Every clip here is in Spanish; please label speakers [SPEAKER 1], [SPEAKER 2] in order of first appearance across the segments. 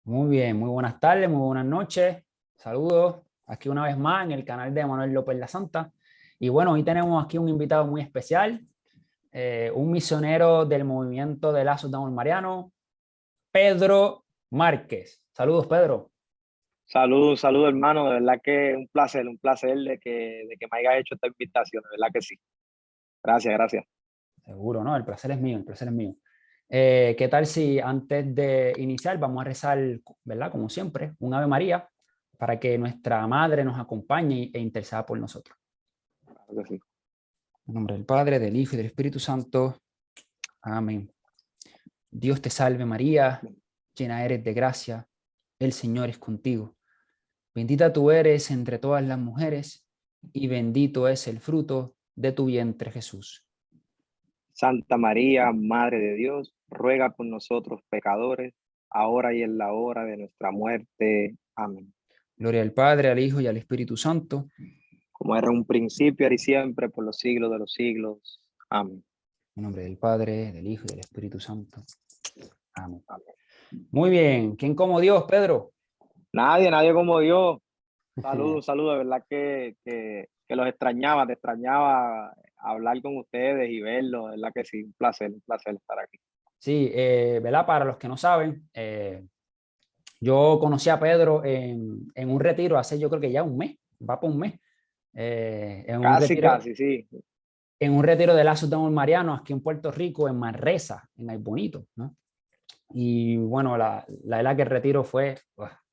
[SPEAKER 1] Muy bien, muy buenas tardes, muy buenas noches. Saludos aquí una vez más en el canal de Manuel López La Santa. Y bueno, hoy tenemos aquí un invitado muy especial, un misionero del movimiento de Lazos de Amor Mariano, Pedro Márquez. Saludos, Pedro.
[SPEAKER 2] Saludos, saludos hermano, de verdad que un placer de que me hayas hecho esta invitación, de verdad que sí. Gracias, gracias.
[SPEAKER 1] Seguro, ¿no? El placer es mío, el placer es mío. ¿Qué tal si antes de iniciar vamos a rezar, ¿verdad? Como siempre, un Ave María para que nuestra Madre nos acompañe e interceda por nosotros.
[SPEAKER 2] Claro que sí.
[SPEAKER 1] En nombre del Padre, del Hijo y del Espíritu Santo. Amén. Dios te salve María, llena eres de gracia, el Señor es contigo. Bendita tú eres entre todas las mujeres y bendito es el fruto de tu vientre Jesús.
[SPEAKER 2] Santa María, Madre de Dios, ruega por nosotros pecadores, ahora y en la hora de nuestra muerte. Amén.
[SPEAKER 1] Gloria al Padre, al Hijo y al Espíritu Santo.
[SPEAKER 2] Como era en un principio, ahora y siempre, por los siglos de los siglos. Amén.
[SPEAKER 1] En nombre del Padre, del Hijo y del Espíritu Santo. Amén.
[SPEAKER 2] Amén.
[SPEAKER 1] Muy bien. ¿Quién como Dios, Pedro?
[SPEAKER 2] Nadie como Dios. Saludos, saludos, de verdad que los extrañaba, te extrañaba hablar con ustedes y verlos, de verdad que sí, un placer estar aquí.
[SPEAKER 1] Sí, ¿verdad? Para los que no saben, yo conocí a Pedro en un retiro hace yo creo que ya un mes, va por un mes, en un
[SPEAKER 2] Casi,
[SPEAKER 1] retiro,
[SPEAKER 2] casi, sí.
[SPEAKER 1] en un retiro de Lazos de Amor Mariano aquí en Puerto Rico, en Manresa, en Ay Bonito, ¿no? Y bueno, la verdad que el retiro fue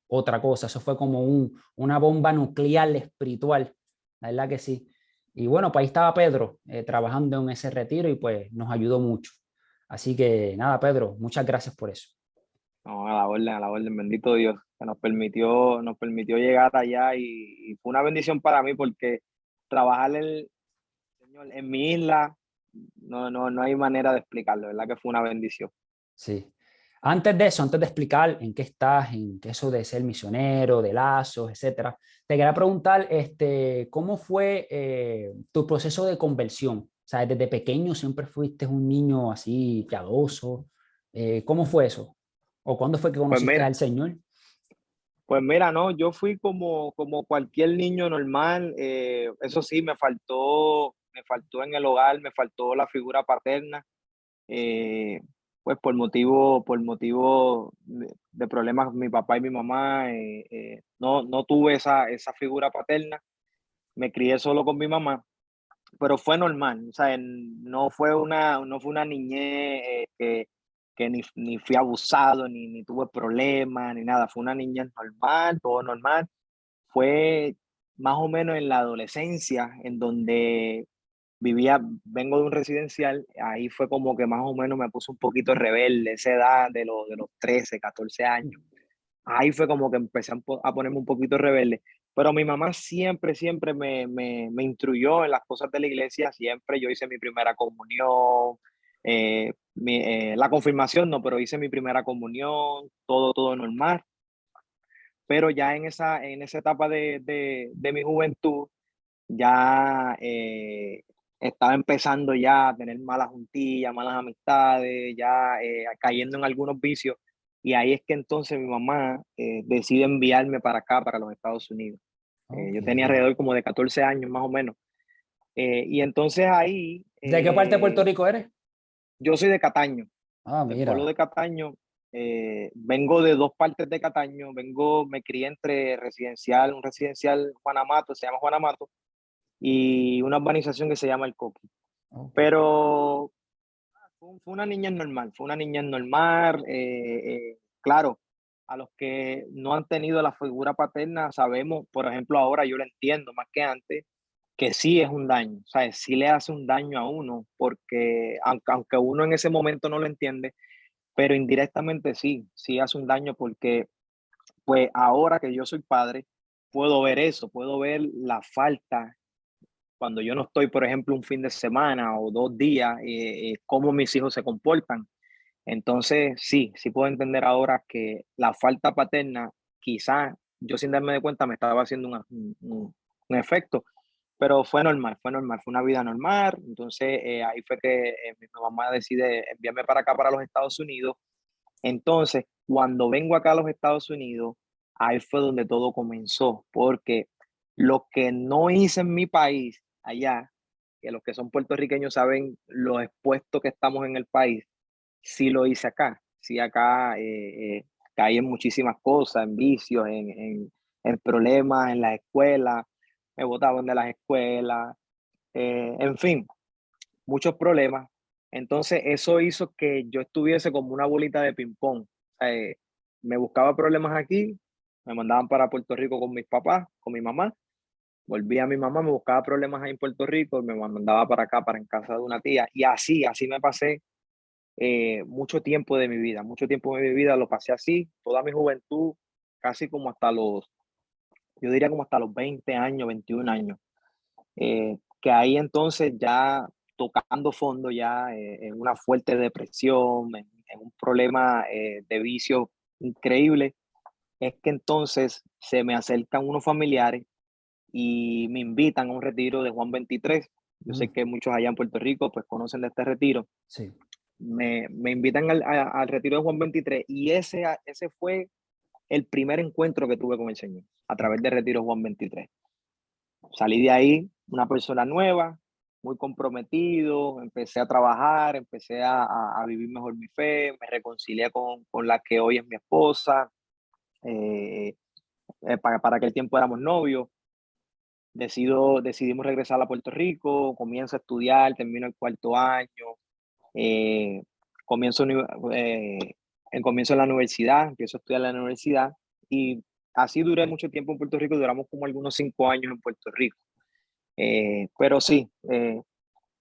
[SPEAKER 1] otra cosa, eso fue como una bomba nuclear espiritual, la verdad que sí. Y bueno, pues ahí estaba Pedro trabajando en ese retiro y pues nos ayudó mucho. Así que nada, Pedro, muchas gracias por eso.
[SPEAKER 2] No, a la orden, bendito Dios, que nos permitió llegar allá y fue una bendición para mí porque trabajar Señor, en mi isla, no hay manera de explicarlo, ¿verdad? Que fue una bendición.
[SPEAKER 1] Sí. Antes de eso, antes de explicar en qué estás, en qué eso de ser misionero, de lazos, etcétera, te quería preguntar, ¿cómo fue tu proceso de conversión? O sea, desde pequeño siempre fuiste un niño así piadoso. ¿Cómo fue eso? ¿O cuándo fue que
[SPEAKER 2] Pues
[SPEAKER 1] conociste
[SPEAKER 2] mira,
[SPEAKER 1] al Señor?
[SPEAKER 2] pues mira, no, yo fui como cualquier niño normal, eso sí, me faltó en el hogar, me faltó la figura paterna. eh, pues por motivo de problemas mi papá y mi mamá, no tuve esa figura paterna, me crié solo con mi mamá, pero fue normal, o sea, no fue una niñez que ni fui abusado, ni tuve problemas, ni nada, fue una niñez normal, todo normal. Fue más o menos en la adolescencia, en donde vengo de un residencial, ahí fue como que más o menos me puse un poquito rebelde, esa edad de los 13, 14 años. Ahí fue como que empecé a ponerme un poquito rebelde. Pero mi mamá siempre me instruyó en las cosas de la iglesia, siempre. Yo hice mi primera comunión, la confirmación no, pero hice mi primera comunión, todo normal. Pero ya en esa etapa de mi juventud, ya estaba empezando ya a tener malas juntillas, malas amistades, ya cayendo en algunos vicios. Y ahí es que entonces mi mamá decide enviarme para acá, para los Estados Unidos.
[SPEAKER 1] Ok.
[SPEAKER 2] Yo tenía alrededor como de 14 años más o menos. Y entonces ahí,
[SPEAKER 1] ¿De qué parte de Puerto Rico eres?
[SPEAKER 2] yo soy de Cataño,
[SPEAKER 1] Ah,
[SPEAKER 2] del pueblo
[SPEAKER 1] mira.
[SPEAKER 2] de Cataño. Vengo de dos partes de Cataño. Me crié entre un residencial Juan Amato, se llama Juan Amato, y una urbanización que se llama El Coqui.
[SPEAKER 1] Ok.
[SPEAKER 2] Pero fue una niña normal, fue una niña normal. Claro, a los que no han tenido la figura paterna, sabemos, por ejemplo, ahora yo lo entiendo más que antes, que sí es un daño, o sea, sí le hace un daño a uno, porque aunque uno en ese momento no lo entiende, pero indirectamente sí hace un daño porque pues ahora que yo soy padre, puedo ver eso, puedo ver la falta cuando yo no estoy, por ejemplo, un fin de semana o 2 días, cómo mis hijos se comportan. Entonces, sí puedo entender ahora que la falta paterna, quizás yo sin darme de cuenta me estaba haciendo un efecto, pero fue una vida normal. Entonces, ahí fue que mi mamá decide enviarme para acá, para los Estados Unidos. Entonces, cuando vengo acá a los Estados Unidos, ahí fue donde todo comenzó, porque lo que no hice en mi país, allá, que los que son puertorriqueños saben lo expuesto que estamos en el país, sí lo hice acá. Sí, acá caí en muchísimas cosas, en vicios, en problemas en las escuelas, me botaban de las escuelas, en fin, muchos problemas. Entonces, eso hizo que yo estuviese como una bolita de ping-pong. Me buscaba problemas aquí, me mandaban para Puerto Rico con mis papás, con mi mamá, volvía a mi mamá, me buscaba problemas ahí en Puerto Rico y me mandaba para acá, para en casa de una tía. Y así me pasé mucho tiempo de mi vida, mucho tiempo de mi vida lo pasé así, toda mi juventud, casi como hasta los, yo diría como hasta los 20 años, 21 años, que ahí entonces ya tocando fondo, ya en una fuerte depresión, en un problema de vicio increíble, es que entonces se me acercan unos familiares y me invitan a un retiro de Juan 23. Yo sé
[SPEAKER 1] Mm,
[SPEAKER 2] que muchos allá en Puerto Rico pues conocen de este retiro.
[SPEAKER 1] sí.
[SPEAKER 2] Me invitan al retiro de Juan 23 y ese fue el primer encuentro que tuve con el Señor a través del retiro Juan 23. Salí de ahí una persona nueva, muy comprometido, empecé a trabajar, empecé a vivir mejor mi fe, me reconcilié con la que hoy es mi esposa, eh, para aquel tiempo éramos novios, decidimos regresar a Puerto Rico, comienzo a estudiar, termino el cuarto año, eh, comienzo, eh, comienzo en la universidad, empiezo a estudiar en la universidad y así duré mucho tiempo en Puerto Rico, duramos como algunos 5 años en Puerto Rico. Pero sí,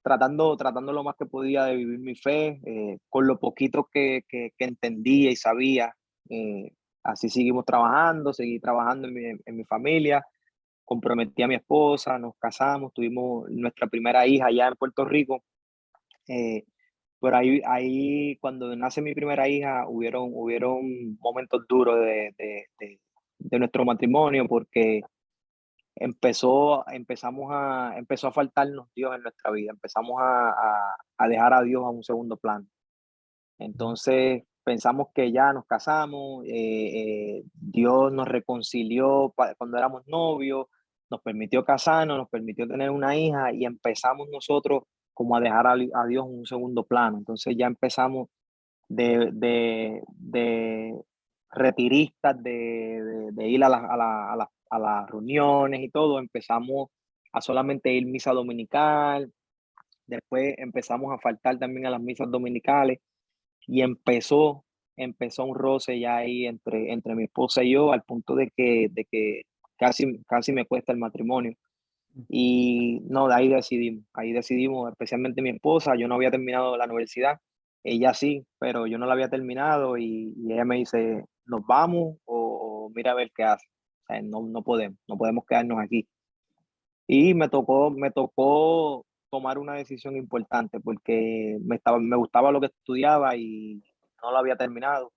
[SPEAKER 2] tratando lo más que podía de vivir mi fe, con lo poquito que entendía y sabía, eh, así seguimos trabajando, seguí trabajando en mi familia, comprometí a mi esposa, nos casamos, tuvimos nuestra primera hija allá en Puerto Rico. eh, pero ahí cuando nace mi primera hija, hubieron momentos duros de nuestro matrimonio porque empezó a faltarnos Dios en nuestra vida, empezamos a dejar a Dios a un segundo plano. Entonces pensamos que ya nos casamos, Dios nos reconcilió cuando éramos novios, nos permitió casarnos, nos permitió tener una hija y empezamos nosotros como a dejar a Dios en un segundo plano. Entonces ya empezamos de retiristas, de ir a las reuniones y todo, empezamos a solamente ir misa dominical, después empezamos a faltar también a las misas dominicales y empezó un roce ya ahí entre mi esposa y yo al punto de que casi me cuesta el matrimonio. Y no, de ahí decidimos, especialmente mi esposa, yo no había terminado la universidad, ella sí, pero yo no la había terminado y ella me dice, ¿nos vamos o mira a ver qué hace? O sea, no podemos quedarnos aquí. Y me tocó tomar una decisión importante porque me gustaba lo que estudiaba y no lo había terminado,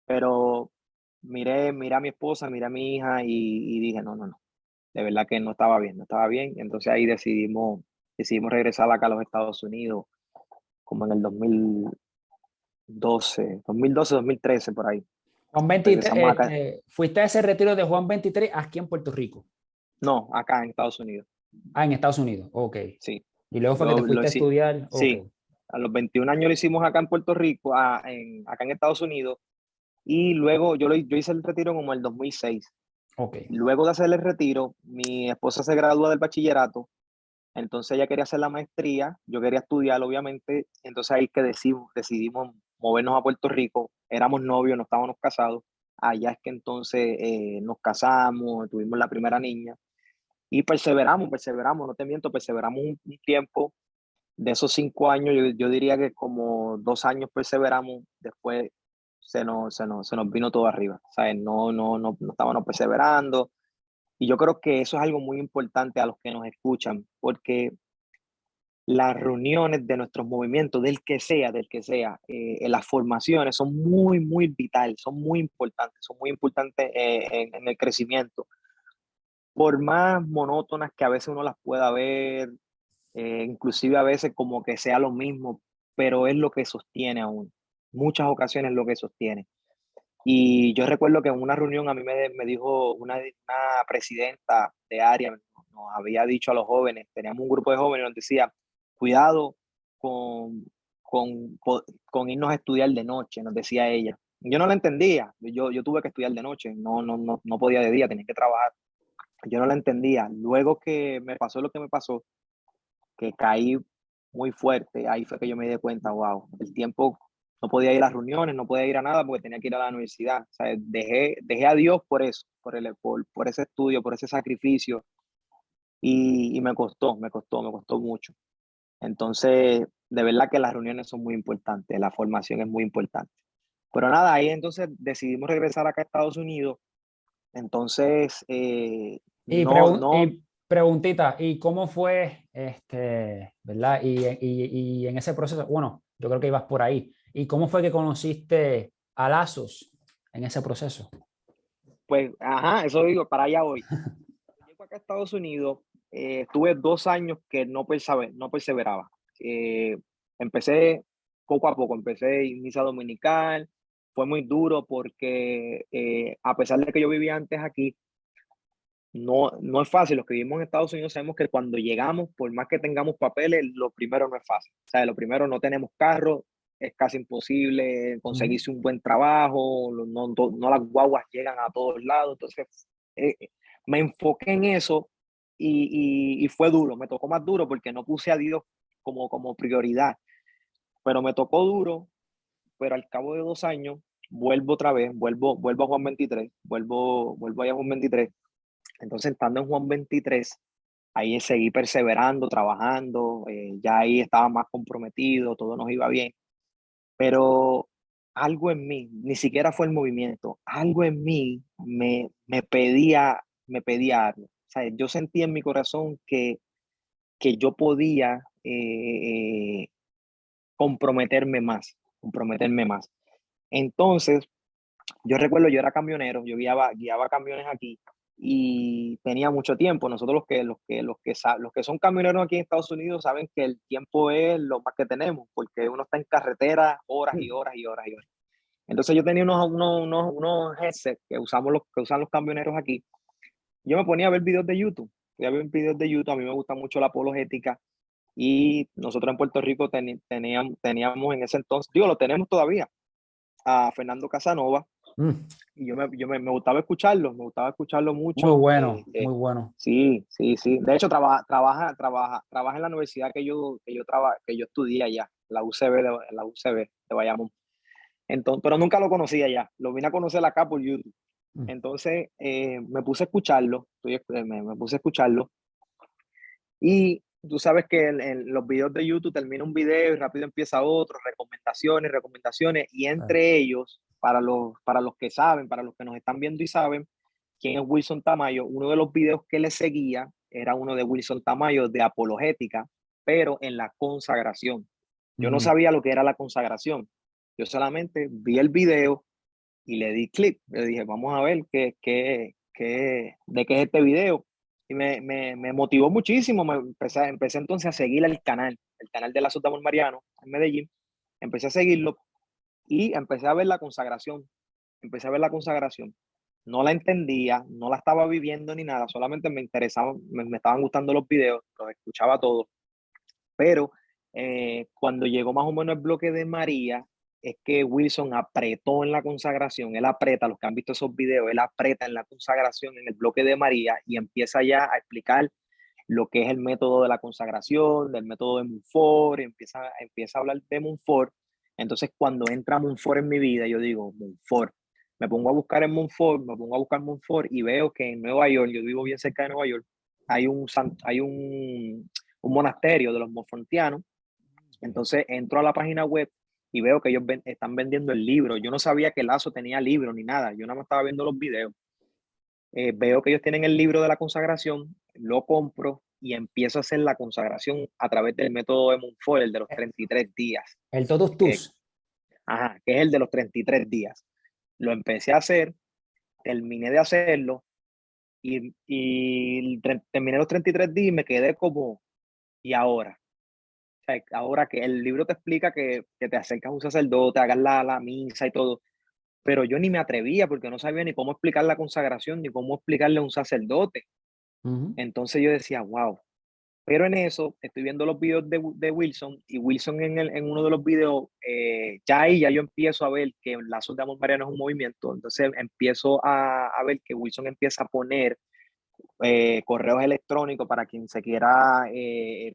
[SPEAKER 2] pero miré a mi esposa, miré a mi hija y dije, no, no, no, de verdad que no estaba bien, no estaba bien. Entonces ahí decidimos regresar acá a los Estados Unidos, como en el 2013, por ahí.
[SPEAKER 1] Juan 23,
[SPEAKER 2] Regresamos acá,
[SPEAKER 1] fuiste a ese retiro de Juan 23 aquí en Puerto Rico.
[SPEAKER 2] no, acá en Estados Unidos,
[SPEAKER 1] Ah, en Estados Unidos, ok.
[SPEAKER 2] sí.
[SPEAKER 1] Y luego fue que te
[SPEAKER 2] Lo
[SPEAKER 1] fuiste a
[SPEAKER 2] hice,
[SPEAKER 1] estudiar, ok.
[SPEAKER 2] sí. A los 21 años lo hicimos acá en Puerto Rico, acá en Estados Unidos, y luego yo hice el retiro como el 2006.
[SPEAKER 1] Ok.
[SPEAKER 2] Luego de hacer el retiro, mi esposa se gradúa del bachillerato. Entonces ella quería hacer la maestría, yo quería estudiar, obviamente. Entonces ahí que decidimos movernos a Puerto Rico. Éramos novios, no estábamos casados. Allá es que entonces nos casamos, tuvimos la primera niña y perseveramos, no te miento, perseveramos un tiempo. De esos 5 años, yo diría que como 2 años perseveramos, después se nos vino todo arriba. ¿Sabes? No estábamos perseverando. Y yo creo que eso es algo muy importante a los que nos escuchan, porque las reuniones de nuestros movimientos, del que sea, en las formaciones son muy, muy vitales, son muy importantes en el crecimiento. Por más monótonas que a veces uno las pueda ver, inclusive a veces como que sea lo mismo, pero es lo que sostiene a uno. muchas ocasiones lo que sostiene. Y yo recuerdo que en una reunión a mí me dijo una presidenta de área, nos había dicho a los jóvenes, teníamos un grupo de jóvenes, nos decía, cuidado con, con irnos a estudiar de noche, nos decía ella. Yo no la entendía, yo tuve que estudiar de noche, no podía de día, tenía que trabajar. Yo no la entendía. Luego que me pasó lo que me pasó, que caí muy fuerte, ahí fue que yo me di cuenta, wow, el tiempo, no podía ir a reuniones, no podía ir a nada porque tenía que ir a la universidad. O sea, dejé a Dios por eso, por ese estudio, por ese sacrificio, y me costó mucho. Entonces, de verdad que las reuniones son muy importantes, la formación es muy importante. Pero nada, ahí entonces decidimos regresar acá a Estados Unidos. Entonces, no,
[SPEAKER 1] Y preguntita, ¿y cómo fue, verdad? Y en ese proceso, bueno, yo creo que ibas por ahí. ¿Y cómo fue que conociste a Lazos en ese proceso?
[SPEAKER 2] pues, ajá, eso digo, para allá hoy. Llego acá a Estados Unidos, tuve 2 años que no perseveraba. Eh, Empecé poco a poco, empecé misa dominical, fue muy duro porque a pesar de que yo vivía antes aquí, no es fácil. Los que vivimos en Estados Unidos sabemos que cuando llegamos, por más que tengamos papeles, lo primero no es fácil. O sea, lo primero, no tenemos carro, es casi imposible
[SPEAKER 1] Ujú.
[SPEAKER 2] conseguirse un buen trabajo, no las guaguas llegan a todos lados. Entonces, eh, me enfoqué en eso y fue duro, me tocó más duro porque no puse a Dios como prioridad, pero me tocó duro, pero al cabo de 2 años vuelvo otra vez, vuelvo a Juan 23, vuelvo allá a Juan 23. Entonces, estando en Juan 23, ahí seguí perseverando, trabajando, ya ahí estaba más comprometido, todo nos iba bien, pero algo en mí, ni siquiera fue el movimiento, algo en mí me pedía algo. O sea, yo sentía en mi corazón que yo podía comprometerme más. Entonces, yo recuerdo, yo era camionero, yo guiaba camiones aquí y tenía mucho tiempo. Nosotros los que son camioneros aquí en Estados Unidos saben que el tiempo es lo más que tenemos, porque uno está en carretera horas y horas y horas y horas. Entonces yo tenía unos headsets que usan los camioneros aquí. Yo me ponía a ver videos de YouTube. Voy a ver videos de YouTube, a mí me gusta mucho la apologética y nosotros en Puerto Rico teníamos en ese entonces, digo, lo tenemos todavía, a Fernando Casanova,
[SPEAKER 1] Mm,
[SPEAKER 2] y me gustaba escucharlo
[SPEAKER 1] muy
[SPEAKER 2] mucho.
[SPEAKER 1] bueno, muy bueno.
[SPEAKER 2] Sí, sí, sí. De hecho, trabaja en la universidad que yo estudié allá, la UCB de Bayamón. Entonces, pero nunca lo conocía allá, lo vine a conocer acá por YouTube.
[SPEAKER 1] Mm.
[SPEAKER 2] Entonces, me puse a escucharlo, me puse a escucharlo, y tú sabes que en los videos de YouTube termina un video y rápido empieza otro, recomendaciones, y
[SPEAKER 1] Claro.
[SPEAKER 2] entre ellos, para los que saben, para los que nos están viendo y saben quién es Wilson Tamayo, uno de los videos que le seguía era uno de Wilson Tamayo de apologética, pero en la consagración. Yo no
[SPEAKER 1] Mm.
[SPEAKER 2] sabía lo que era la consagración. Yo solamente vi el video y le di clic. Le dije, vamos a ver de qué es este video. Y me motivó muchísimo. Empecé entonces a seguir el canal de la Sultán Mariano en Medellín. Empecé a seguirlo y empecé a ver la consagración. Empecé a ver la consagración. No la entendía, no la estaba viviendo ni nada, solamente me interesaba, me estaban gustando los videos, los escuchaba todos. Pero cuando llegó más o menos el bloque de María, es que Wilson apretó en la consagración. Él aprieta, los que han visto esos videos, él aprieta en la consagración en el bloque de María y empieza ya a explicar lo que es el método de la consagración, del método de Monfort, empieza a hablar de Monfort. Entonces, cuando entra Monfort en mi vida, yo digo, Monfort. Me pongo a buscar en Monfort, me pongo a buscar Monfort y veo que en Nueva York, yo vivo bien cerca de Nueva York, hay un monasterio de los monfortianos. Entonces entro a la página web y veo que ellos están vendiendo el libro. Yo no sabía que Lazo tenía libro ni nada, yo nada más estaba viendo los videos. Veo que ellos tienen el libro de la consagración, lo compro y empiezo a hacer la consagración a través del método de Monfort, el de los 33 días,
[SPEAKER 1] El totus
[SPEAKER 2] que,
[SPEAKER 1] tus.
[SPEAKER 2] que es el de los 33 días. Lo empecé a hacer, terminé de hacerlo y terminé los 33 días y me quedé como, ¿y ahora? sea, ahora que el libro te explica que te acercas a un sacerdote, hagas la misa y todo, pero yo ni me atrevía porque no sabía ni cómo explicar la consagración, ni cómo explicarle a un sacerdote.
[SPEAKER 1] Ujú.
[SPEAKER 2] Entonces yo decía, wow. Pero en eso estoy viendo los videos de Wilson, y Wilson en uno de los videos, ya ahí ya yo empiezo a ver que Lazos de Amor Mariano es un movimiento. Entonces empiezo a ver que Wilson empieza a poner correos electrónicos para quien se quiera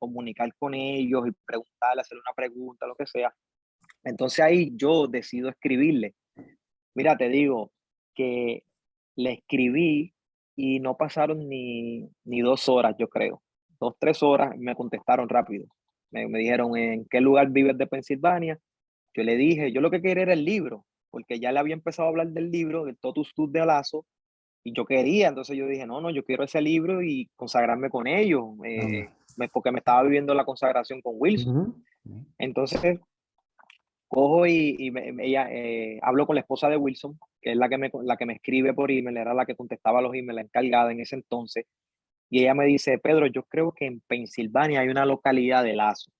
[SPEAKER 2] comunicar con ellos y preguntarle, hacerle una pregunta, lo que sea. Entonces ahí yo decido escribirle. Mira, te digo que le escribí y no pasaron ni 2 horas, yo creo. 2, 3 horas me contestaron rápido. Me dijeron, ¿en qué lugar vives de Pensilvania? Yo le dije, yo lo que quería era el libro, porque ya le había empezado a hablar del libro, del Totus Tus de Lazo, y yo quería. Entonces yo dije, no, no, yo quiero ese libro y consagrarme con ellos,
[SPEAKER 1] Hombre.
[SPEAKER 2] porque me estaba viviendo la consagración con Wilson.
[SPEAKER 1] Ujú.
[SPEAKER 2] Entonces cojo ella, hablo con la esposa de Wilson, que es la que me escribe por email, era la que contestaba los emails, la encargada en ese entonces, y ella me dice, Pedro, yo creo que en Pensilvania hay una localidad de Lazo.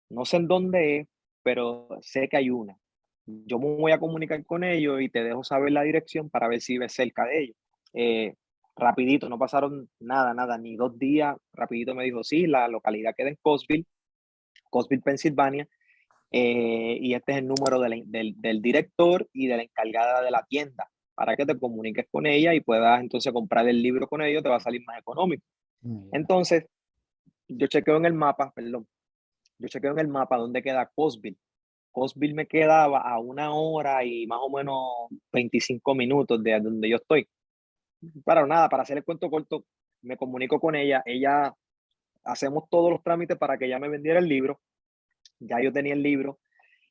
[SPEAKER 2] No sé en dónde es, pero sé que hay una. Yo me voy a comunicar con ellos y te dejo saber la dirección para ver si ves cerca de ellos. Eh, Rapidito, no pasaron nada, ni 2 días. Rapidito me dijo, sí, la localidad queda en Cosville, Pensilvania. Y este es el número del director y de la encargada de la tienda para que te comuniques con ella y puedas entonces comprar el libro con ellos, te va a salir más económico.
[SPEAKER 1] Mira.
[SPEAKER 2] Entonces, yo chequeo en el mapa, perdón, yo chequeo en el mapa dónde queda Cosville. Cosville me quedaba a 1 hora y más o menos 25 minutos de donde yo estoy. Para nada, para hacer el cuento corto, me comunico con ella, hacemos todos los trámites para que ella me vendiera el libro. Ya yo tenía el libro.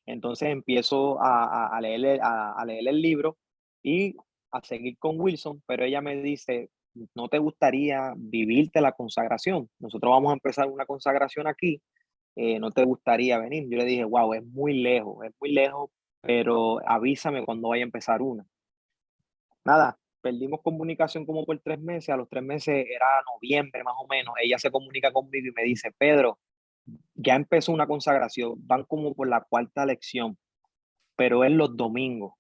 [SPEAKER 2] Entonces empiezo a leer el libro y a seguir con Wilson, pero ella me dice, ¿no te gustaría vivirte la consagración? Nosotros vamos a empezar una consagración aquí, ¿no te gustaría venir? Yo le dije, wow, es muy lejos, pero avísame cuando vaya a empezar una. Nada, perdimos comunicación como por 3 meses, a los 3 meses era noviembre más o menos, ella se comunica conmigo y me dice, Pedro, ya empezó una consagración, van como por la 4.ª lección, pero es los domingos.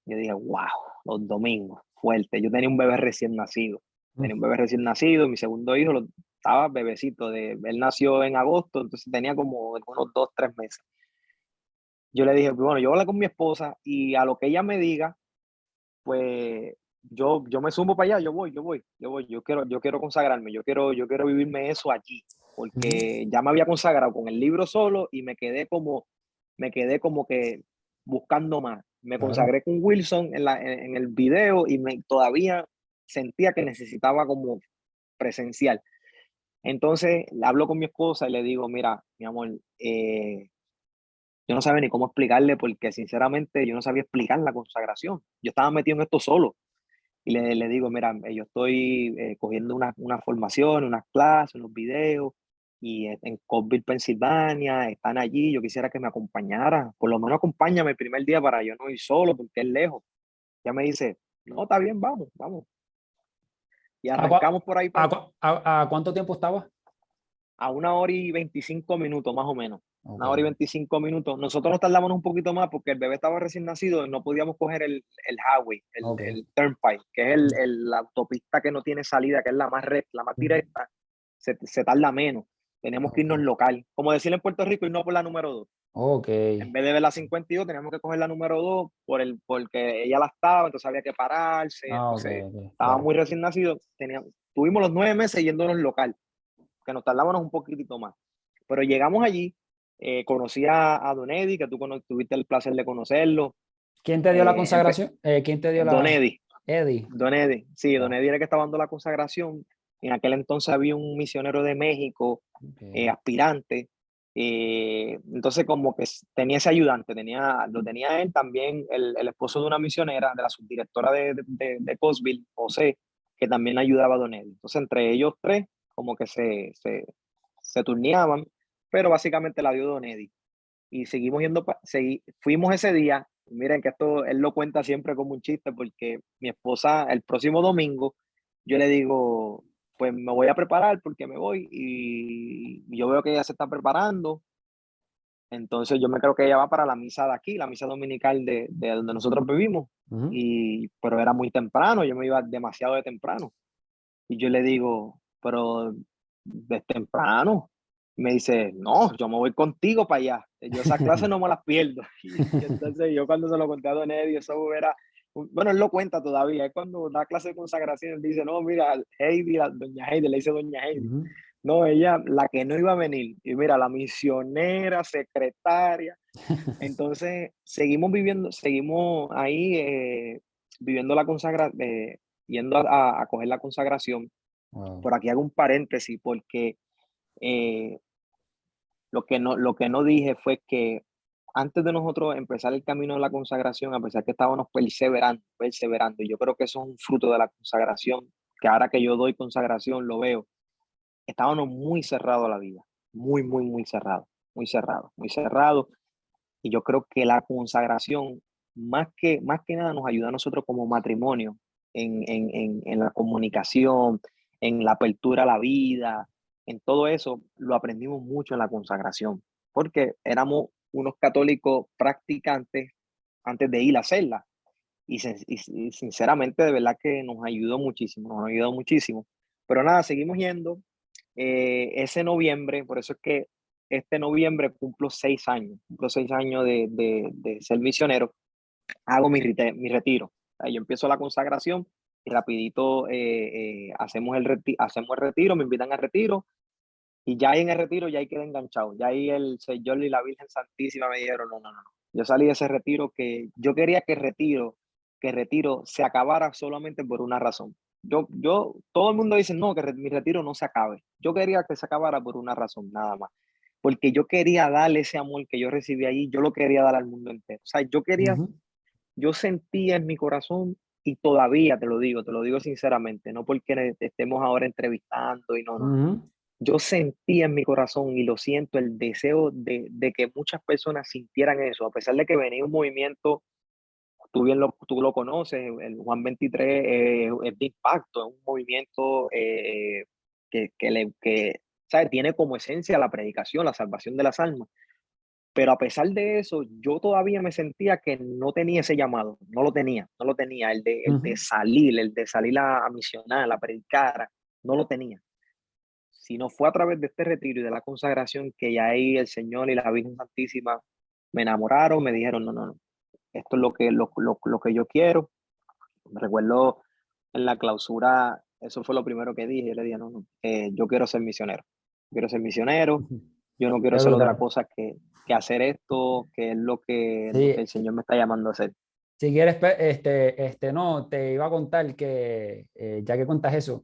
[SPEAKER 2] Yo dije, wow, los domingos, fuerte. Yo tenía un bebé recién nacido. Tenía un bebé recién nacido, mi segundo hijo estaba bebecito. Él nació en agosto, entonces tenía como unos 2, 3 meses. Yo le dije, bueno, yo voy a hablar con mi esposa y a lo que ella me diga, pues yo me sumo para allá, yo quiero consagrarme, yo quiero vivirme eso allí,
[SPEAKER 1] Ujú.
[SPEAKER 2] porque ya me había consagrado con el libro solo y me quedé como que buscando más. Me
[SPEAKER 1] Claro.
[SPEAKER 2] consagré con Wilson en el video y todavía sentía que necesitaba como presencial. Entonces hablo con mi esposa y le digo, mira, mi amor, yo no sabía ni cómo explicarle porque sinceramente yo no sabía explicar la consagración. Yo estaba metido en esto solo. Y le digo, mira, yo estoy cogiendo una formación, unas clases, unos videos, y en Coville, Pensilvania, están allí, yo quisiera que me acompañara, por lo menos acompáñame el primer día para yo no ir solo porque es lejos. Ya me dice, no, está bien, vamos, vamos. Y
[SPEAKER 1] ¿A, cua-
[SPEAKER 2] arrancamos por ahí
[SPEAKER 1] a cuánto tiempo estabas?
[SPEAKER 2] a 1 hora y 25 minutos más o menos.
[SPEAKER 1] Ok.
[SPEAKER 2] 1 hora y 25 minutos. Nosotros nos tardamos un poquito más porque el bebé estaba recién nacido y no podíamos coger el highway,
[SPEAKER 1] Ok.
[SPEAKER 2] el turnpike, que es la autopista que no tiene salida, que es la más recta, la más
[SPEAKER 1] Ujú.
[SPEAKER 2] directa, se tarda menos. Tenemos que
[SPEAKER 1] Ok.
[SPEAKER 2] irnos local. Como decir en Puerto Rico, irnos por la número 2.
[SPEAKER 1] Ok.
[SPEAKER 2] En vez de ver la 52, teníamos que coger la número 2 porque ella la estaba, entonces había que pararse.
[SPEAKER 1] Ah, ok,
[SPEAKER 2] Entonces,
[SPEAKER 1] ok,
[SPEAKER 2] estaba
[SPEAKER 1] claro.
[SPEAKER 2] muy recién nacido. Tuvimos los 9 meses yéndonos local, que nos tardábamos un poquitito más. Pero llegamos allí, conocí a Don Eddie, que tú tuviste el placer de conocerlo.
[SPEAKER 1] ¿Quién te dio la consagración? ¿Quién te dio
[SPEAKER 2] Don
[SPEAKER 1] la...
[SPEAKER 2] Eddie,
[SPEAKER 1] Eddie.
[SPEAKER 2] Don Eddie, sí, Don
[SPEAKER 1] Ya.
[SPEAKER 2] Eddie era el que estaba dando la consagración. En aquel entonces había un misionero de México,
[SPEAKER 1] Ok.
[SPEAKER 2] aspirante. Entonces, como que tenía ese ayudante, lo tenía él también, el esposo de una misionera, de la subdirectora de Cosville, José, que también ayudaba a Don Eddie. Entonces, entre ellos tres, como que se turneaban, pero básicamente la dio Don Eddie. Y seguimos yendo, fuimos ese día. Miren que esto él lo cuenta siempre como un chiste, porque mi esposa, el próximo domingo, yo le digo, pues me voy a preparar porque me voy y yo veo que ella se está preparando. Entonces yo me creo que ella va para la misa de aquí, la misa dominical de donde nosotros vivimos.
[SPEAKER 1] Ujú.
[SPEAKER 2] Pero era muy temprano, yo me iba demasiado de temprano. Y yo le digo, pero de temprano. Me dice, no, yo me voy contigo para allá. Yo esas clases no me las pierdo. Y entonces yo cuando se lo conté a Don Eddie, eso era, bueno, él lo cuenta todavía. Es cuando da clase de consagración, él dice, no, mira, Heidi, doña Heidi, le dice doña Heidi.
[SPEAKER 1] Ujú.
[SPEAKER 2] No, ella, la que no iba a venir. Y mira, la misionera, secretaria. Entonces, seguimos viviendo, seguimos ahí viviendo la consagración, yendo a coger la consagración.
[SPEAKER 1] Wow.
[SPEAKER 2] Por aquí hago un paréntesis porque eh, lo que no dije fue que antes de nosotros empezar el camino de la consagración, a pesar que estábamos perseverando, y yo creo que eso es un fruto de la consagración, que ahora que yo doy consagración lo veo, estábamos muy cerrados a la vida, muy cerrados, muy cerrados, muy cerrados. Y yo creo que la consagración, más que nada, nos ayuda a nosotros como matrimonio en la comunicación, en la apertura a la vida, en todo eso, lo aprendimos mucho en la consagración, porque éramos unos católicos practicantes antes de ir a hacerla. Y sinceramente, de verdad que nos ayudó muchísimo, nos ayudó muchísimo. Pero nada, seguimos yendo. Ese noviembre, por eso es que este noviembre cumplo 6 años de ser misionero, hago mi retiro. O sea, yo empiezo la consagración y rapidito hacemos el retiro, me invitan al retiro y ya ahí en el retiro ya ahí quedé enganchado. Ya ahí el Señor y la Virgen Santísima me dijeron, no, no, no. Yo salí de ese retiro que yo quería que el retiro se acabara solamente por una razón. Todo el mundo dice, no, que mi retiro no se acabe. Yo quería que se acabara por una razón, nada más. Porque yo quería darle ese amor que yo recibí allí, yo lo quería dar al mundo entero. O sea,
[SPEAKER 1] Ujú.
[SPEAKER 2] yo sentía en mi corazón y todavía te lo digo sinceramente, no porque estemos ahora entrevistando y no, no, no.
[SPEAKER 1] Ujú.
[SPEAKER 2] Yo sentía en mi corazón y lo siento el deseo de que muchas personas sintieran eso, a pesar de que venía un movimiento, tú lo conoces, el Juan 23 es de impacto, es un movimiento ¿sabes? Tiene como esencia la predicación, la salvación de las almas. Pero a pesar de eso, yo todavía me sentía que no tenía ese llamado, no lo tenía,
[SPEAKER 1] Ujú.
[SPEAKER 2] el de salir a misionar, a predicar, no lo tenía. Sino fue a través de este retiro y de la consagración que ya ahí el Señor y la Virgen Santísima me enamoraron, me dijeron, no, no, no, esto es lo que yo quiero. Me recuerdo en la clausura, eso fue lo primero que dije, yo le dije, no, no, yo quiero ser misionero,
[SPEAKER 1] Ujú.
[SPEAKER 2] yo no
[SPEAKER 1] Qué
[SPEAKER 2] quiero hacer otra
[SPEAKER 1] brutal.
[SPEAKER 2] cosa que hacer esto, que es lo que
[SPEAKER 1] Sí,
[SPEAKER 2] el Señor me está llamando a hacer.
[SPEAKER 1] si quieres, no, te iba a contar que, ya que cuentas eso,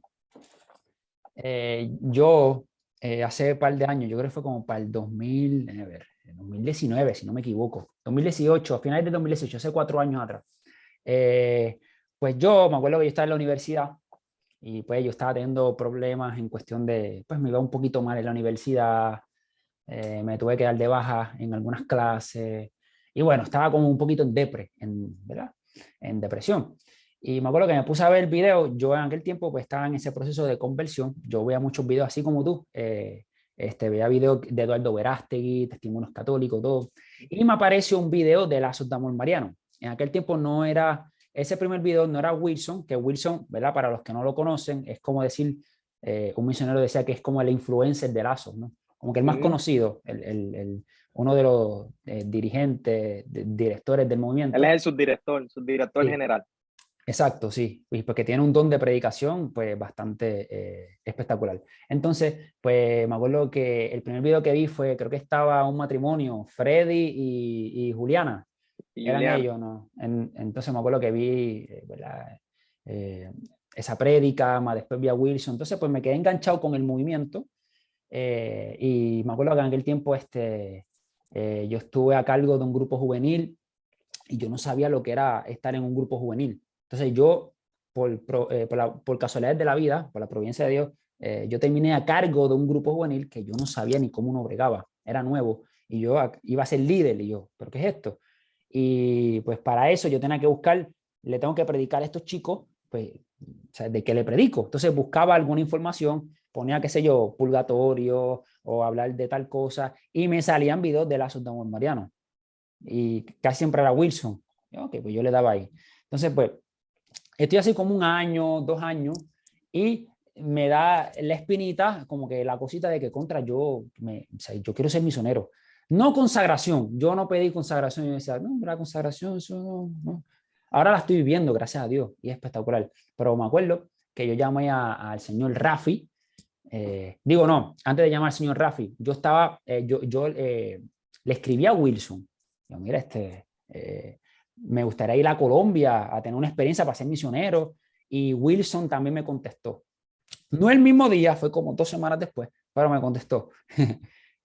[SPEAKER 1] yo hace un par de años, yo creo que fue como para el 2000, a ver, 2019, si no me equivoco, 2018, a finales de 2018, hace 4 años atrás, eh, pues yo me acuerdo que yo estaba en la universidad y pues yo estaba teniendo problemas en cuestión de, pues me iba un poquito mal en la universidad, me tuve que dar de baja en algunas clases y bueno, estaba como un poquito en ¿verdad? En depresión. Y me acuerdo que me puse a ver videos, yo en aquel tiempo pues estaba en ese proceso de conversión, yo veía muchos videos así como tú, veía videos de Eduardo Verástegui, testimonios católicos, todo, y me apareció un video de Lazos de Amor Mariano. En aquel tiempo no era, ese primer video no era Wilson, que Wilson, ¿verdad? Para los que no lo conocen, es como decir, un misionero decía que es como el influencer de Lazos, ¿no? Como que el más
[SPEAKER 2] Ujú.
[SPEAKER 1] conocido, uno de los dirigentes, directores del
[SPEAKER 2] Él es
[SPEAKER 1] movimiento.
[SPEAKER 2] el subdirector
[SPEAKER 1] Sí,
[SPEAKER 2] general.
[SPEAKER 1] exacto, sí, y porque tiene un don de predicación, pues bastante espectacular. Entonces, pues me acuerdo que el primer video que vi fue, creo que estaba un matrimonio, Freddy y Juliana,
[SPEAKER 2] Y
[SPEAKER 1] eran
[SPEAKER 2] Juliana.
[SPEAKER 1] ellos, ¿no? Entonces me acuerdo que vi, ¿verdad? Eh, esa prédica, más después vi a Wilson, entonces pues me quedé enganchado con el movimiento y me acuerdo que en aquel tiempo yo estuve a cargo de un grupo juvenil y yo no sabía lo que era estar en un grupo juvenil. Entonces yo, por casualidades de la vida, por la providencia de Dios, yo terminé a cargo de un grupo juvenil que yo no sabía ni cómo uno bregaba, era nuevo, y yo iba a ser líder, y yo, ¿pero qué es esto? Y pues para eso yo tenía que buscar, le tengo que predicar a estos chicos, pues o sea, de qué le predico. Entonces buscaba alguna información, ponía, qué sé yo, purgatorio o hablar de tal cosa, y me salían videos de Lazos de Amor Mariano. Y casi siempre era Wilson. Ok, pues yo le daba ahí. Entonces, pues, estoy así como un año, 2 años, y me da la espinita, como que la cosita de que contra yo, o sea, yo quiero ser misionero. No consagración, yo no pedí consagración, yo decía, no, la consagración, eso no, no. Ahora la estoy viviendo, gracias a Dios, y es espectacular. Pero me acuerdo que yo llamé al señor Rafi, digo, no, antes de llamar al señor Rafi, yo estaba, le escribí a Wilson, yo, mira, me gustaría ir a Colombia a tener una experiencia para ser misionero, y Wilson también me contestó. No el mismo día, fue como 2 semanas después, pero me contestó.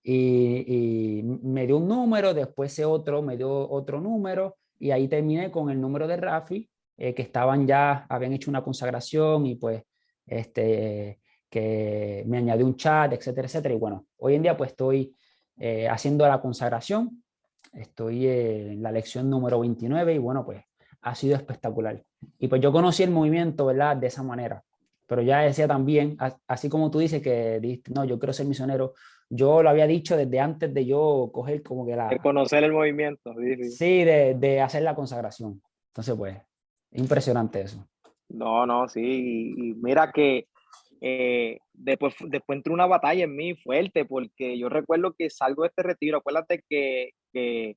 [SPEAKER 1] y me dio un número, después ese otro me dio otro número, y ahí terminé con el número de Rafi, que estaban ya, habían hecho una consagración, y pues, que me añadió un chat, etcétera, etcétera. Y bueno, hoy en día pues estoy haciendo la consagración, estoy en la lección número 29, y bueno, pues ha sido espectacular. Y pues yo conocí el movimiento, ¿verdad? De esa manera. Pero ya decía también, así como tú dices que dijiste, no, yo quiero ser misionero, yo lo había dicho desde antes de yo coger como que
[SPEAKER 2] De conocer el movimiento. Sí, sí.
[SPEAKER 1] sí, de hacer la consagración. Entonces, pues, impresionante eso.
[SPEAKER 2] No, no, sí. Y mira que después entró una batalla en mí fuerte, porque yo recuerdo que salgo de este retiro. Acuérdate que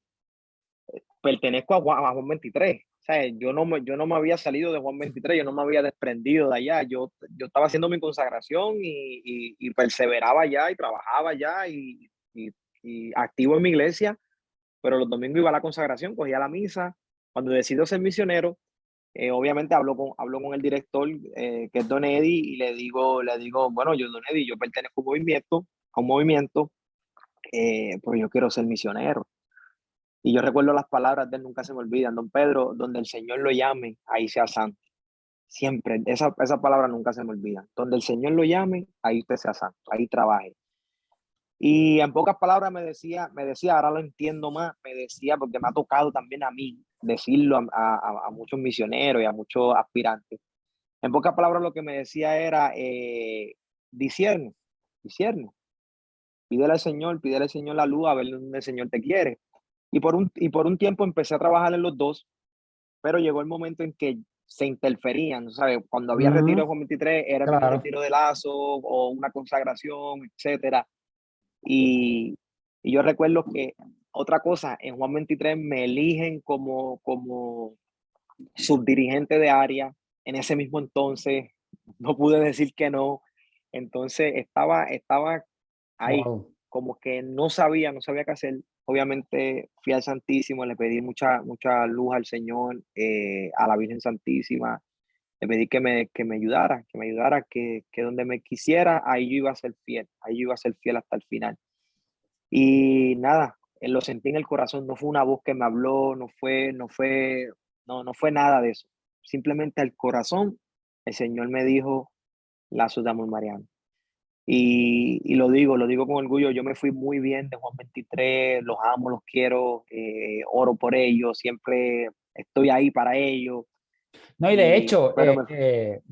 [SPEAKER 2] pertenezco a Juan 23. O sea, yo no me había salido de Juan 23, yo no me había desprendido de allá. Yo estaba haciendo mi consagración y perseveraba allá y trabajaba allá y activo en mi iglesia, pero los domingos iba a la consagración, cogía la misa. Cuando decido ser misionero, obviamente hablo con el director, que es Don Eddie, y le digo, bueno, yo, Don Eddie, yo pertenezco a un movimiento, pues yo quiero ser misionero. Y yo recuerdo las palabras de él, nunca se me olvidan: Don Pedro, donde el Señor lo llame, ahí sea santo. Siempre, esa palabra nunca se me olvida. Donde el Señor lo llame, ahí usted sea santo, ahí trabaje. Y en pocas palabras me decía, ahora lo entiendo más, me decía, porque me ha tocado también a mí decirlo a muchos misioneros y a muchos aspirantes. En pocas palabras lo que me decía era, discierne, discierne, pídele al Señor la luz, a ver dónde el Señor te quiere. Y por un tiempo empecé a trabajar en los dos, pero llegó el momento en que se interferían, ¿sabes? Cuando había retiro de Juan 23, era el mismo
[SPEAKER 1] Claro.
[SPEAKER 2] retiro de Lazo o una consagración, etcétera. Y, y yo recuerdo que otra cosa, en Juan 23 me eligen como subdirigente de área. En ese mismo entonces no pude decir que no. Entonces estaba ahí,
[SPEAKER 1] Wow.
[SPEAKER 2] como que no sabía qué hacer. Obviamente fui al Santísimo, le pedí mucha luz al Señor, a la Virgen Santísima. Le pedí que me ayudara, que donde me quisiera, ahí yo iba a ser fiel, ahí yo iba a ser fiel hasta el final. Y nada, lo sentí en el corazón, no fue una voz que me habló, no fue nada de eso. Simplemente al corazón, el Señor me dijo, Lazos de Amor Mariano. Y lo digo con orgullo, yo me fui muy bien de Juan 23, los amo, los quiero, oro por ellos, siempre estoy ahí para ellos.
[SPEAKER 1] No, y de hecho,
[SPEAKER 2] Pero me,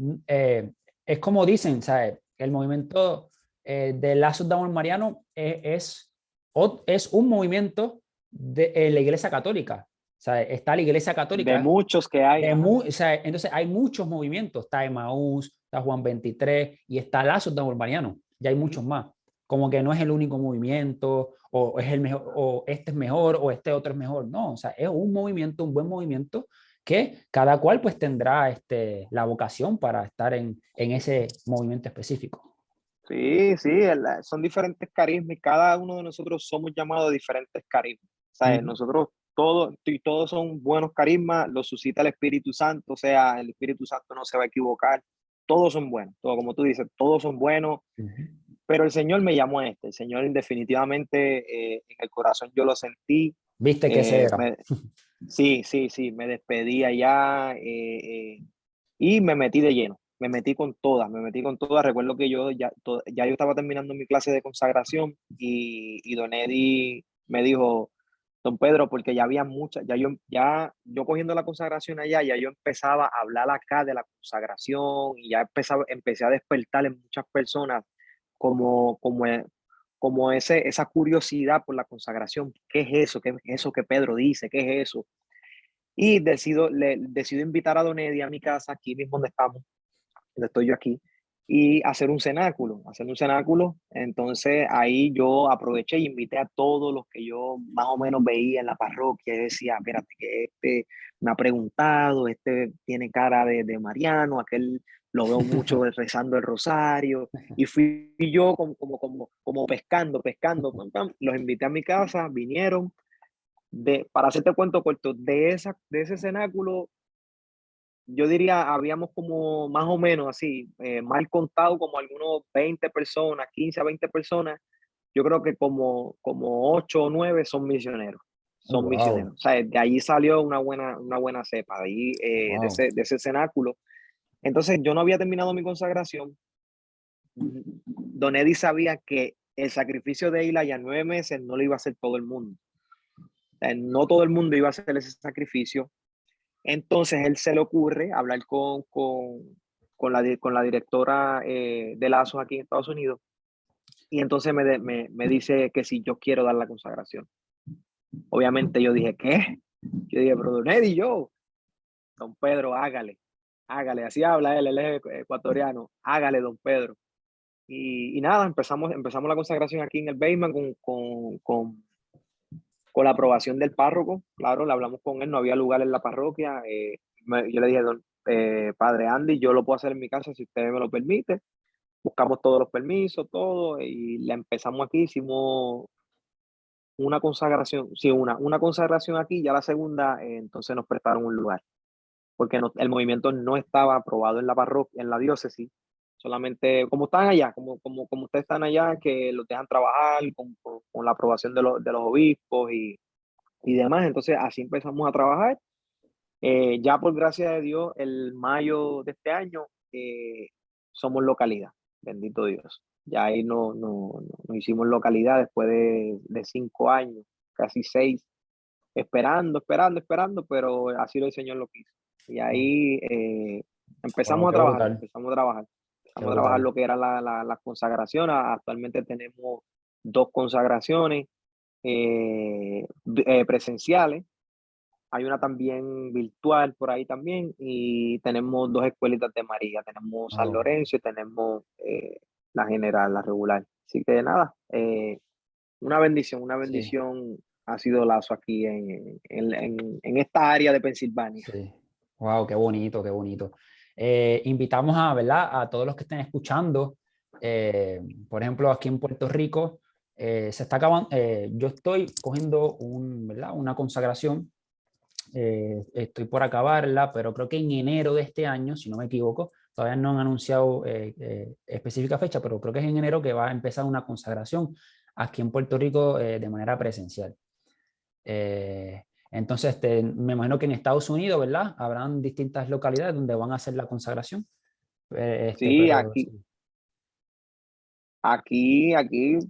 [SPEAKER 1] es como dicen, ¿sabes? El movimiento de Lazos de Amor Mariano es un movimiento de la Iglesia Católica. ¿Sabes? Está la Iglesia
[SPEAKER 2] de
[SPEAKER 1] Católica,
[SPEAKER 2] muchos que hay, ajá,
[SPEAKER 1] o sea, entonces hay muchos movimientos. Está Emaús, está Juan 23 y está Lazos de Amor Mariano. Ya hay muchos más. Como que no es el único movimiento, o es el mejor, o este es mejor, o este otro es mejor. No, o sea, es un movimiento, un buen movimiento, que cada cual pues tendrá la vocación para estar en ese movimiento específico.
[SPEAKER 2] sí, sí, son diferentes carismas y cada uno de nosotros somos llamados a diferentes carismas. O sea,
[SPEAKER 1] Uh-huh.
[SPEAKER 2] nosotros todos son buenos carismas, los suscita el Espíritu Santo, o sea, el Espíritu Santo no se va a equivocar. Todos son buenos, todo como tú dices, todos son buenos,
[SPEAKER 1] Uh-huh.
[SPEAKER 2] pero el Señor me llamó a este. El Señor definitivamente, en el corazón yo lo sentí.
[SPEAKER 1] Viste que ese
[SPEAKER 2] eh,
[SPEAKER 1] era.
[SPEAKER 2] me- sí, sí, sí, me despedí allá, y me metí de lleno. Me metí con todas. Recuerdo que ya yo estaba terminando mi clase de consagración y Don Eddie me dijo, don Pedro, porque ya había muchas, ya yo cogiendo la consagración allá, ya yo empezaba a hablar acá de la consagración y ya empecé a despertar en muchas personas como, como, esa curiosidad por la consagración. ¿Qué es eso? ¿Qué es eso que Pedro dice? ¿Qué es eso? Y decido invitar a Don Eddie a mi casa, aquí mismo donde estamos, donde estoy yo aquí, y hacer un cenáculo. Entonces ahí yo aproveché y invité a todos los que yo más o menos veía en la parroquia y decía, espérate, que este me ha preguntado, este tiene cara de Mariano, aquel lo veo mucho rezando el rosario, y fui yo como pescando, pam, pam. Los invité a mi casa, vinieron, para hacerte cuento corto, de ese cenáculo yo diría, habíamos como más o menos así, mal contado, como algunos 20 personas, 15 a 20 personas. Yo creo que como 8 o 9 son misioneros.
[SPEAKER 1] Oh,
[SPEAKER 2] Son misioneros.
[SPEAKER 1] wow,
[SPEAKER 2] O sea, de allí salió una buena cepa, de ahí,
[SPEAKER 1] wow.
[SPEAKER 2] de ese cenáculo. Entonces, yo no había terminado mi consagración. Don Eddie sabía que el sacrificio de Hila ya 9 meses no lo iba a hacer todo el mundo. O sea, no todo el mundo iba a hacer ese sacrificio. Entonces él se le ocurre hablar con la directora de Lazos aquí en Estados Unidos, y entonces me dice que si yo quiero dar la consagración. Obviamente yo dije, ¿qué? Yo dije, pero Don Eddie, don Pedro, hágale, así habla él es ecuatoriano, hágale, don Pedro. Y nada, empezamos la consagración aquí en el basement con la aprobación del párroco. Claro, le hablamos con él, no había lugar en la parroquia. Yo le dije, padre Andy, yo lo puedo hacer en mi casa si usted me lo permite. Buscamos todos los permisos, todo, y le empezamos aquí, hicimos una consagración, sí, una consagración aquí, ya la segunda, entonces nos prestaron un lugar, porque el movimiento no estaba aprobado en la parroquia, en la diócesis, solamente como están allá, como ustedes están allá, que los dejan trabajar con la aprobación de los obispos y demás. Entonces así empezamos a trabajar. Ya por gracia de Dios, el mayo de este año somos localidad, bendito Dios. Ya ahí no hicimos localidad después de 5 años, casi 6, esperando, pero así lo el Señor lo quiso. Y ahí
[SPEAKER 1] Wow,
[SPEAKER 2] empezamos a
[SPEAKER 1] qué
[SPEAKER 2] trabajar,
[SPEAKER 1] brutal,
[SPEAKER 2] empezamos a trabajar.
[SPEAKER 1] qué
[SPEAKER 2] Empezamos a trabajar
[SPEAKER 1] brutal.
[SPEAKER 2] lo que era la consagración. Actualmente tenemos 2 consagraciones presenciales. Hay una también virtual por ahí también, y tenemos 2 escuelitas de María. Tenemos San
[SPEAKER 1] Oh,
[SPEAKER 2] Lorenzo y tenemos la general, la regular. Así que nada, una
[SPEAKER 1] sí,
[SPEAKER 2] bendición ha sido Lazo aquí en esta área de Pensilvania.
[SPEAKER 1] sí. Wow, qué bonito, qué bonito. Invitamos a, ¿verdad? A todos los que estén escuchando. Por ejemplo, aquí en Puerto Rico se está acabando. Yo estoy cogiendo ¿verdad? Una consagración. Estoy por acabarla, pero creo que en enero de este año, si no me equivoco, todavía no han anunciado específica fecha, pero creo que es en enero que va a empezar una consagración aquí en Puerto Rico de manera presencial. Entonces, me imagino que en Estados Unidos, ¿verdad? Habrán distintas localidades donde van a hacer la consagración.
[SPEAKER 2] Sí,
[SPEAKER 1] Pero sí.
[SPEAKER 2] aquí,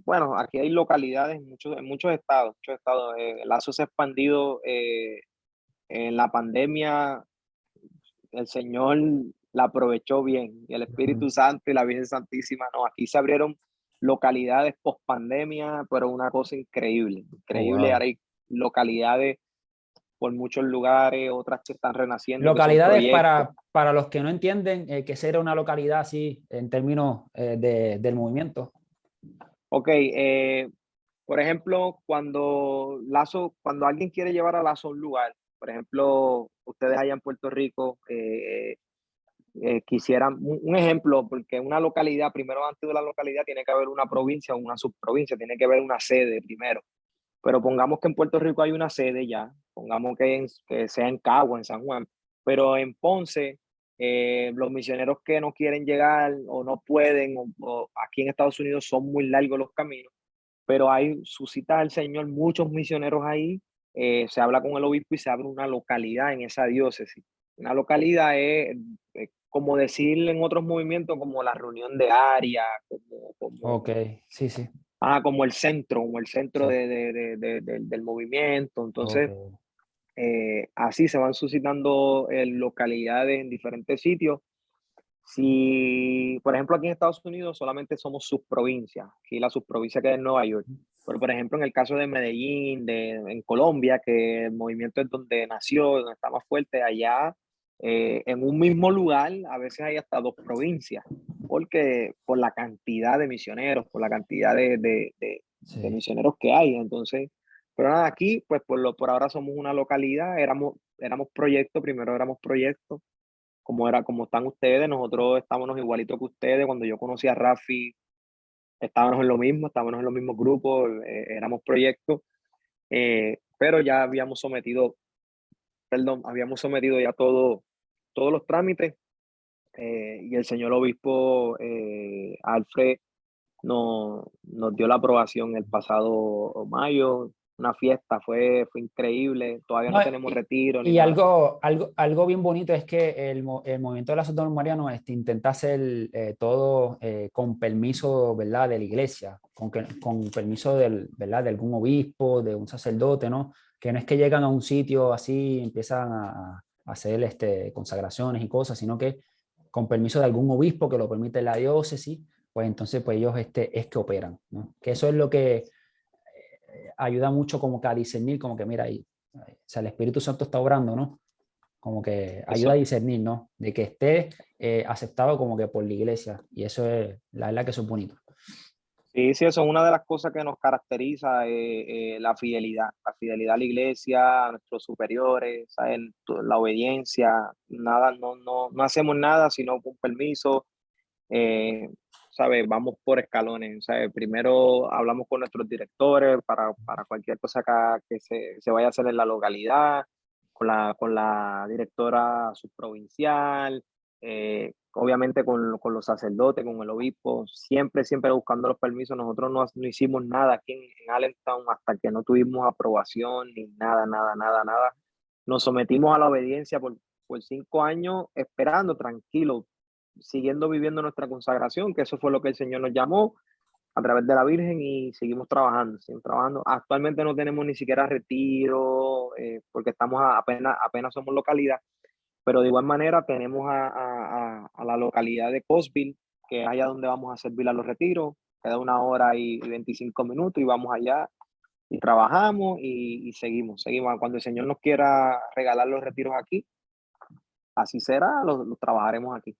[SPEAKER 2] bueno, aquí hay localidades en muchos estados, muchos estados. Lazo se ha expandido en la pandemia. El Señor la aprovechó bien, y el
[SPEAKER 1] Ujú.
[SPEAKER 2] Espíritu Santo y la Virgen Santísima, no, aquí se abrieron localidades post pandemia, pero una cosa increíble,
[SPEAKER 1] Oh,
[SPEAKER 2] increíble.
[SPEAKER 1] wow.
[SPEAKER 2] Ahora hay localidades por muchos lugares, otras que están renaciendo, que son
[SPEAKER 1] Localidades
[SPEAKER 2] proyectos.
[SPEAKER 1] para los que no entienden qué será una localidad así en términos del movimiento.
[SPEAKER 2] Ok, por ejemplo, cuando alguien quiere llevar a Lazo a un lugar, por ejemplo, ustedes allá en Puerto Rico, quisieran un ejemplo, porque una localidad, primero antes de la localidad tiene que haber una provincia o una subprovincia, tiene que haber una sede primero. Pero pongamos que en Puerto Rico hay una sede ya, pongamos que sea en Cagua, en San Juan, pero en Ponce, los misioneros que no quieren llegar o no pueden, o aquí en Estados Unidos son muy largos los caminos, pero hay suscita al Señor muchos misioneros ahí. Se habla con el obispo y se abre una localidad en esa diócesis. Una localidad es como decir en otros movimientos, como la reunión de área,
[SPEAKER 1] Ok, sí, sí.
[SPEAKER 2] como el centro
[SPEAKER 1] Sí.
[SPEAKER 2] del movimiento.
[SPEAKER 1] Ok.
[SPEAKER 2] Entonces, así se van suscitando localidades en diferentes sitios. Si, por ejemplo, aquí en Estados Unidos solamente somos subprovincias, aquí la subprovincia queda en Nueva York. Pero, por ejemplo, en el caso de Medellín, en Colombia, que el movimiento es donde nació, donde está más fuerte, allá en un mismo lugar, a veces hay hasta dos provincias, porque por la cantidad de misioneros, por la cantidad de
[SPEAKER 1] Sí.
[SPEAKER 2] misioneros que hay. Entonces, pero nada, aquí, pues por ahora somos una localidad, éramos proyecto, primero éramos proyecto como están ustedes, nosotros estábamos igualitos que ustedes. Cuando yo conocí a Rafi, estábamos en lo mismo, estábamos en los mismos grupos, éramos proyectos, pero ya habíamos sometido ya todos los trámites, y el señor obispo Alfred nos dio la aprobación el pasado mayo. Una fiesta, fue increíble, todavía
[SPEAKER 1] No,
[SPEAKER 2] no tenemos retiro ni
[SPEAKER 1] y
[SPEAKER 2] nada.
[SPEAKER 1] algo bien bonito es que el movimiento de la Sotomía Mariano intenta hacer todo con permiso, ¿verdad?, de la iglesia, con permiso ¿verdad?, de algún obispo, de un sacerdote, ¿no? Que no es que llegan a un sitio así y empiezan a hacer consagraciones y cosas, sino que con permiso de algún obispo que lo permite la diócesis, pues entonces pues ellos es que operan, ¿no? Que eso es lo que ayuda mucho como que a discernir, como que mira, o sea, el Espíritu Santo está obrando, ¿no? Como que ayuda a
[SPEAKER 2] Eso,
[SPEAKER 1] discernir, ¿no? De que esté aceptado como que por la iglesia. Y eso es, la verdad que eso es bonito.
[SPEAKER 2] Sí, sí, eso es una de las cosas que nos caracteriza, la fidelidad a la iglesia, a nuestros superiores, ¿saben? La obediencia, nada, no hacemos nada sino con permiso, eh, ¿sabes? Vamos por escalones, ¿sabes? Primero hablamos con nuestros directores para cualquier cosa que se vaya a hacer en la localidad, con la directora subprovincial, obviamente con los sacerdotes, con el obispo, siempre buscando los permisos. Nosotros no hicimos nada aquí en Allentown hasta que no tuvimos aprobación ni nada. Nos sometimos a la obediencia por 5 años, esperando, tranquilo, siguiendo viviendo nuestra consagración, que eso fue lo que el Señor nos llamó a través de la Virgen, y seguimos trabajando. Actualmente no tenemos ni siquiera retiro, porque apenas somos localidad, pero de igual manera tenemos a la localidad de Cosville, que es allá donde vamos a servir a los retiros, queda 1 hora y 25 minutos y vamos allá y trabajamos y seguimos. Cuando el Señor nos quiera regalar los retiros aquí, así será, lo trabajaremos aquí.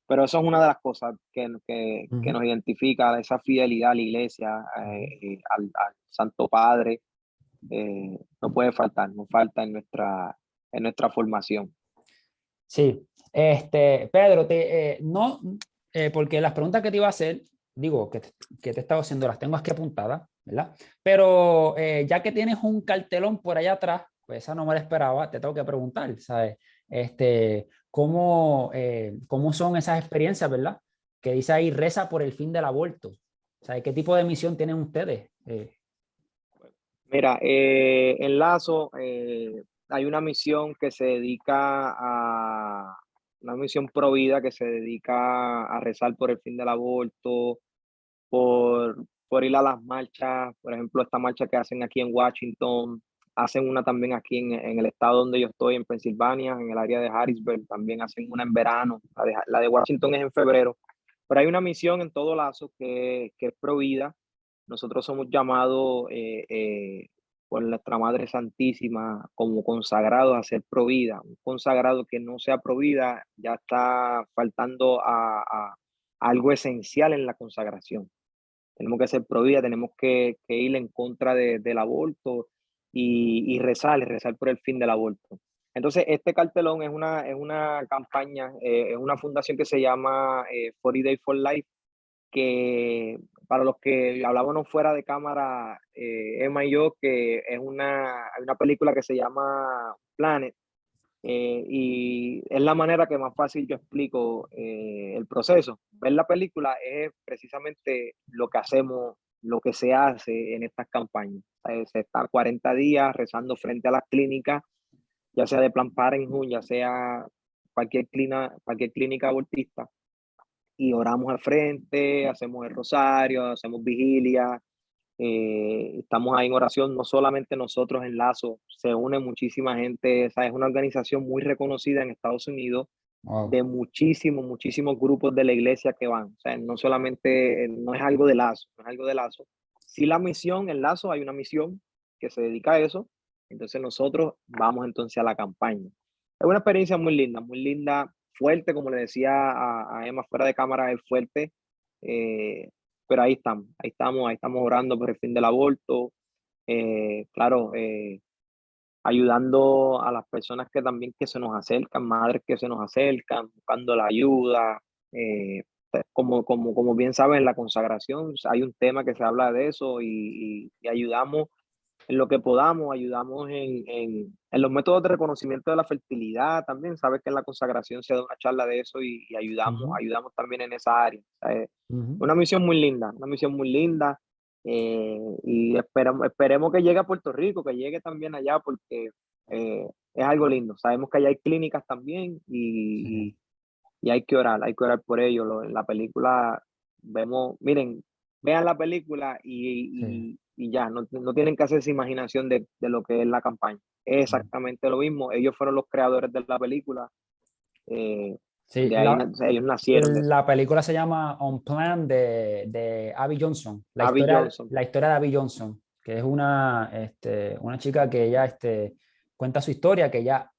[SPEAKER 2] Pero eso es una de las cosas que
[SPEAKER 1] Ujú,
[SPEAKER 2] nos identifica, esa fidelidad a la iglesia,
[SPEAKER 1] ujú.
[SPEAKER 2] al Santo Padre. No puede faltar, no falta en nuestra formación.
[SPEAKER 1] Sí, Pedro, no, porque las preguntas que te iba a hacer, digo, que te he estado haciendo, las tengo aquí apuntadas, ¿verdad? Pero ya que tienes un cartelón por allá atrás, pues esa no me la esperaba, te tengo que preguntar, ¿sabes? ¿Cómo son esas experiencias, ¿verdad? Que dice ahí, reza por el fin del aborto. ¿Sabes qué tipo de misión tienen ustedes?
[SPEAKER 2] Mira, en Lazo hay una misión que se dedica una misión pro vida que se dedica a rezar por el fin del aborto, por ir a las marchas. Por ejemplo, esta marcha que hacen aquí en Washington, hacen una también aquí en el estado donde yo estoy, en Pensilvania, en el área de Harrisburg, también hacen una en verano. La de Washington es en febrero, pero hay una misión en todo Lazo que es pro vida. Nosotros somos llamados por nuestra Madre Santísima como consagrados a ser pro vida. Un consagrado que no sea pro vida ya está faltando a algo esencial en la consagración. Tenemos que ser pro vida, tenemos que ir en contra del aborto y rezar por el fin del aborto. Entonces, este cartelón es una campaña, es una fundación que se llama 40 Day for Life, que para los que hablábamos fuera de cámara, Emma y yo, que hay una película que se llama Planet, y es la manera que más fácil yo explico el proceso. Ver la película es precisamente lo que hacemos, lo que se hace en estas campañas. Se está 40 días rezando frente a las clínicas, ya sea de Planned Parenthood, ya sea cualquier clínica abortista, y oramos al frente, hacemos el rosario, hacemos vigilia, Estamos ahí en oración, no solamente nosotros en Lazo, se une muchísima gente, o sea, es una organización muy reconocida en Estados Unidos,
[SPEAKER 1] Wow.
[SPEAKER 2] de muchísimos grupos de la iglesia que van. O sea, no solamente, no es algo de Lazo, no es algo de Lazo. Sí, la misión en Lazo, hay una misión que se dedica a eso, entonces nosotros vamos entonces a la campaña. Es una experiencia muy linda, fuerte, como le decía a Emma fuera de cámara, es fuerte, eh, pero ahí estamos orando por el fin del aborto, claro, ayudando a las personas que también que se nos acercan, madres que se nos acercan, buscando la ayuda. Como bien sabes, en la consagración hay un tema que se habla de eso y ayudamos en lo que podamos, ayudamos en los métodos de reconocimiento de la fertilidad también. Sabes que en la consagración se da una charla de eso y ayudamos,
[SPEAKER 1] Ujú,
[SPEAKER 2] ayudamos también en esa área. O sea, es
[SPEAKER 1] ujú.
[SPEAKER 2] una misión muy linda, una misión muy linda. Y esperemos que llegue a Puerto Rico, que llegue también allá, porque es algo lindo. Sabemos que allá hay clínicas también
[SPEAKER 1] Sí,
[SPEAKER 2] y hay que orar por ello. En la película vemos, miren, vean la película
[SPEAKER 1] sí.
[SPEAKER 2] y ya, no tienen que hacerse imaginación de lo que es la campaña. Es exactamente lo mismo. Ellos fueron los creadores de la película. eh,
[SPEAKER 1] Sí,
[SPEAKER 2] de ahí, ellos nacieron de eso.
[SPEAKER 1] la película se llama On Plan de Abby Johnson,
[SPEAKER 2] Abby Johnson.
[SPEAKER 1] la historia de Abby Johnson, que es una chica que ella cuenta su historia, que ella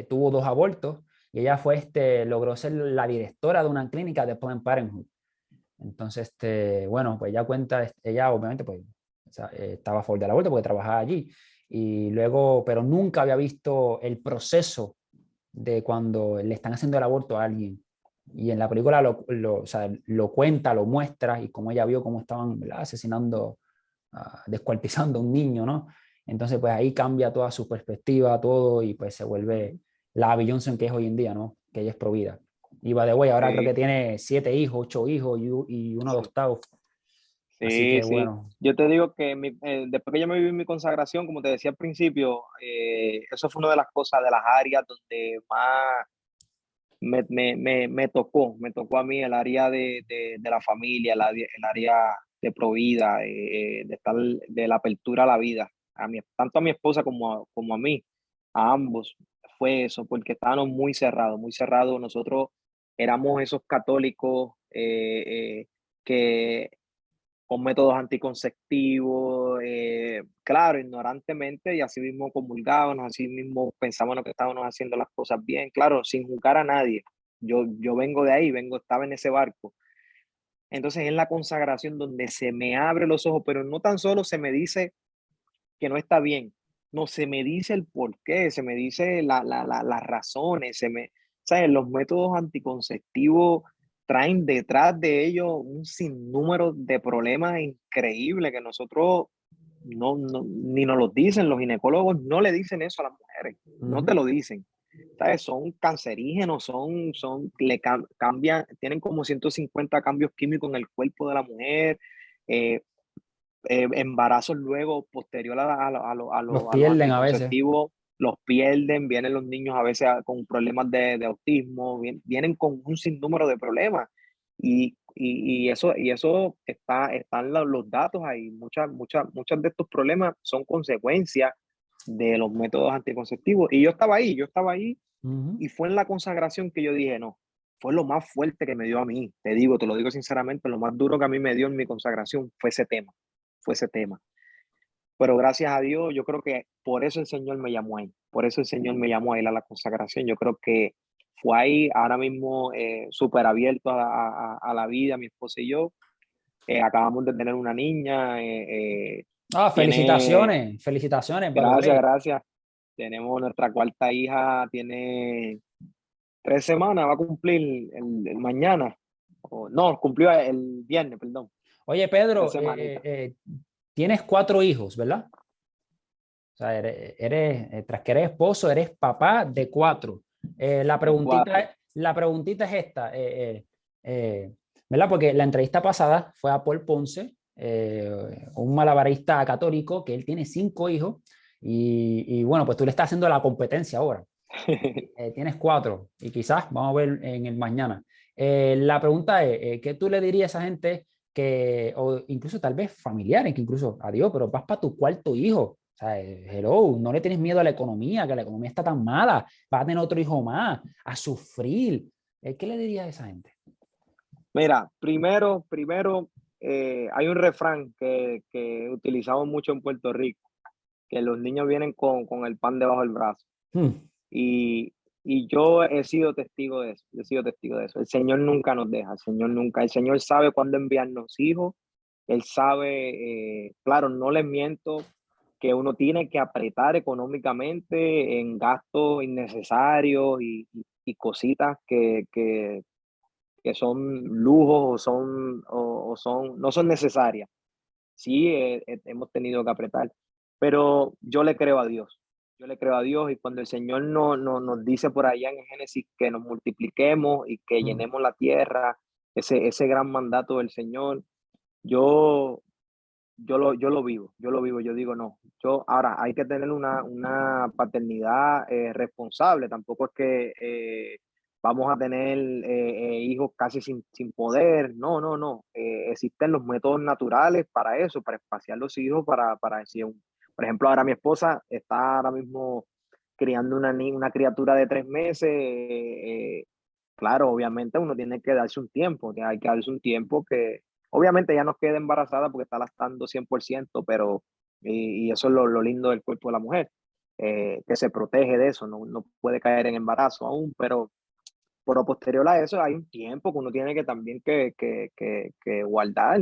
[SPEAKER 1] tuvo 2 abortos y ella logró ser la directora de una clínica de Planned Parenthood. Entonces, bueno, pues ella cuenta, ella obviamente pues o sea, estaba a favor del aborto porque trabajaba allí y luego, pero nunca había visto el proceso de cuando le están haciendo el aborto a alguien. Y en la película o sea, lo cuenta, lo muestra y como ella vio cómo estaban, ¿verdad?, asesinando, descuartizando a un niño, ¿no? Entonces, pues ahí cambia toda su perspectiva, todo y pues se vuelve la Abby Johnson que es hoy en día, ¿no? Que ella es pro vida. Y by the way, ahora creo
[SPEAKER 2] Sí,
[SPEAKER 1] que tiene 7 hijos, 8 hijos y uno
[SPEAKER 2] sí,
[SPEAKER 1] adoptado. Así
[SPEAKER 2] sí,
[SPEAKER 1] que
[SPEAKER 2] sí.
[SPEAKER 1] bueno.
[SPEAKER 2] Yo te digo que después que yo me viví mi consagración, como te decía al principio, eso fue una de las cosas, de las áreas donde más me tocó a mí el área de la familia, el área de provida, de estar, de la apertura a la vida, tanto a mi esposa como a mí, a ambos, fue eso, porque estábamos muy cerrados, nosotros éramos esos católicos que con métodos anticonceptivos, claro, ignorantemente y así mismo comulgábamos, así mismo pensábamos que estábamos haciendo las cosas bien, claro, sin juzgar a nadie. Yo vengo de ahí, estaba en ese barco. Entonces en la consagración donde se me abre los ojos, pero no tan solo se me dice que no está bien, no, se me dice el por qué, se me dice las razones, ¿sabes? Los métodos anticonceptivos traen detrás de ellos un sinnúmero de problemas increíbles que nosotros ni nos los dicen, los ginecólogos no le dicen eso a las mujeres, no te
[SPEAKER 1] Ujú.
[SPEAKER 2] lo dicen. ¿Sabes? Son cancerígenos, cambian, tienen como 150 cambios químicos en el cuerpo de la mujer, eh, embarazos luego, posterior
[SPEAKER 1] Los
[SPEAKER 2] a los
[SPEAKER 1] pierden a veces.
[SPEAKER 2] anticonceptivos, los pierden, vienen los niños a veces con problemas de autismo, vienen con un sinnúmero de problemas. Y eso están los datos ahí. Muchos de estos problemas son consecuencias de los métodos anticonceptivos. Y yo estaba ahí
[SPEAKER 1] Ujú.
[SPEAKER 2] y fue en la consagración que yo dije, no, fue lo más fuerte que me dio a mí. Te lo digo sinceramente, lo más duro que a mí me dio en mi consagración fue ese tema. Pero gracias a Dios, yo creo que por eso el Señor me llamó ahí, por eso el Señor me llamó a él a la consagración. Yo creo que fue ahí, ahora mismo súper abierto a la vida, mi esposa y yo. Acabamos de tener una niña,
[SPEAKER 1] Ah,
[SPEAKER 2] tiene,
[SPEAKER 1] felicitaciones, felicitaciones, by the
[SPEAKER 2] gracias,
[SPEAKER 1] way.
[SPEAKER 2] gracias. Tenemos nuestra cuarta hija, tiene 3 semanas, va a cumplir el mañana. No, cumplió el viernes, perdón.
[SPEAKER 1] Oye,
[SPEAKER 2] tres
[SPEAKER 1] Pedro,
[SPEAKER 2] semanitas.
[SPEAKER 1] tienes 4 hijos, ¿verdad? O sea, tras que eres esposo, eres papá de 4.
[SPEAKER 2] De cuatro.
[SPEAKER 1] La preguntita es esta, ¿verdad? Porque la entrevista pasada fue a Paul Ponce, un malabarista católico, que él tiene 5 hijos y bueno, pues tú le estás haciendo la competencia ahora. Tienes 4 y quizás vamos a ver en el mañana. La pregunta es, ¿qué tú le dirías a esa gente o incluso tal vez familiares, que incluso, adiós, pero vas para tu cuarto hijo. O sea, hello, no le tienes miedo a la economía, que la economía está tan mala, vas a tener otro hijo más, a sufrir. ¿Qué le diría a esa gente?
[SPEAKER 2] Mira, primero hay un refrán que utilizamos mucho en Puerto Rico, que los niños vienen con el pan debajo del brazo.
[SPEAKER 1] Hmm.
[SPEAKER 2] Y, y yo he sido testigo de eso, he sido testigo de eso. El Señor nunca nos deja, el Señor sabe cuándo enviarnos hijos, Él sabe, claro, no les miento, que uno tiene que apretar económicamente en gastos innecesarios y cositas que son lujos no son necesarias. Sí, hemos tenido que apretar, pero yo le creo a Dios. Yo le creo a Dios y cuando el Señor nos dice por allá en Génesis que nos multipliquemos y que
[SPEAKER 1] Hmm.
[SPEAKER 2] llenemos la tierra, ese gran mandato del Señor, yo, yo lo vivo, yo digo no. Ahora hay que tener una paternidad responsable, tampoco es que vamos a tener hijos casi sin poder, no, no, no. Existen los métodos naturales para eso, para espaciar los hijos, para decir, por ejemplo, ahora mi esposa está ahora mismo criando una criatura de 3 meses. Claro, obviamente uno tiene que darse un tiempo, hay que darse un tiempo que obviamente ya no queda embarazada porque está lactando 100%, pero y eso es lo lindo del cuerpo de la mujer, que se protege de eso, no puede caer en embarazo aún, pero por lo posterior a eso hay un tiempo que uno tiene que también que guardar,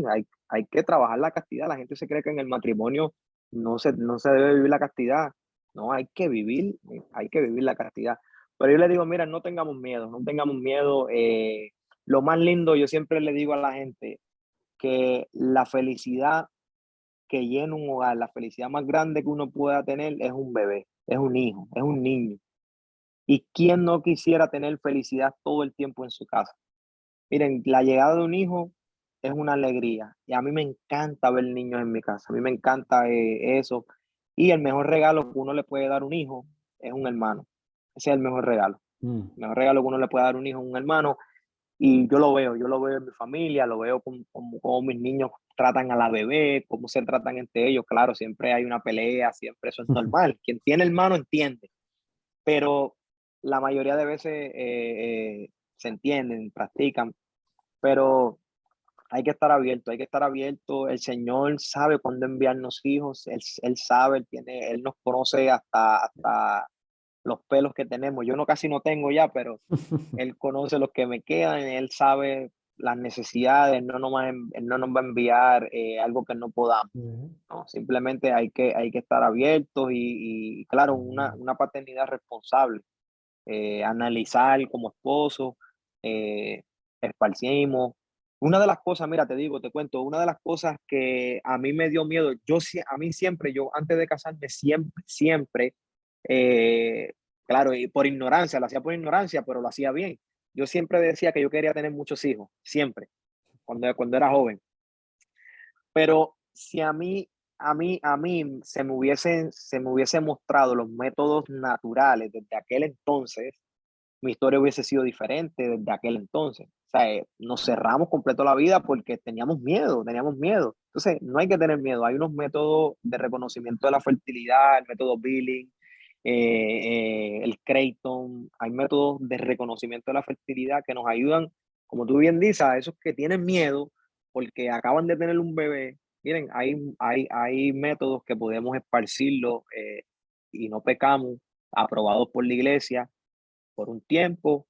[SPEAKER 2] hay que trabajar la castidad. La gente se cree que en el matrimonio no se debe vivir la castidad, no, hay que vivir la castidad. Pero yo le digo, mira, no tengamos miedo, no tengamos miedo. Lo más lindo, yo siempre le digo a la gente que la felicidad que llena un hogar, la felicidad más grande que uno pueda tener es un bebé, es un hijo, es un niño. ¿Y quién no quisiera tener felicidad todo el tiempo en su casa? Miren, la llegada de un hijo es una alegría y a mí me encanta ver niños en mi casa, a mí me encanta eso. Y el mejor regalo que uno le puede dar a un hijo es un hermano. Ese es el mejor regalo.
[SPEAKER 1] Hmm.
[SPEAKER 2] El mejor regalo que uno le puede dar a un hijo es un hermano. Y yo lo veo en mi familia, lo veo como mis niños tratan a la bebé, cómo se tratan entre ellos. Claro, siempre hay una pelea, siempre eso es normal. Quien tiene hermano entiende, pero la mayoría de veces se entienden, practican, pero hay que estar abierto. El Señor sabe cuándo enviarnos hijos, él sabe, Él nos conoce hasta los pelos que tenemos. Yo no casi no tengo ya, pero Él conoce los que me quedan, Él sabe las necesidades, Él no nos va a enviar algo que no podamos.
[SPEAKER 1] Ujú.
[SPEAKER 2] ¿No? Simplemente hay que estar abiertos y claro, una paternidad responsable, analizar como esposo, eh, esparcimos. Una de las cosas, mira, te digo, te cuento, una de las cosas que a mí me dio miedo, a mí siempre, yo antes de casarme, siempre, eh, claro, y por ignorancia, lo hacía por ignorancia, pero lo hacía bien. Yo siempre decía que yo quería tener muchos hijos, siempre, cuando era joven. Pero si a mí se me hubiese mostrado los métodos naturales desde aquel entonces, mi historia hubiese sido diferente desde aquel entonces. O sea, nos cerramos completo la vida porque teníamos miedo, teníamos miedo. Entonces, no hay que tener miedo. Hay unos métodos de reconocimiento de la fertilidad, el método Billing, el Creighton. Hay métodos de reconocimiento de la fertilidad que nos ayudan, como tú bien dices, a esos que tienen miedo porque acaban de tener un bebé. Miren, hay métodos que podemos esparcirlo y no pecamos, aprobados por la iglesia por un tiempo,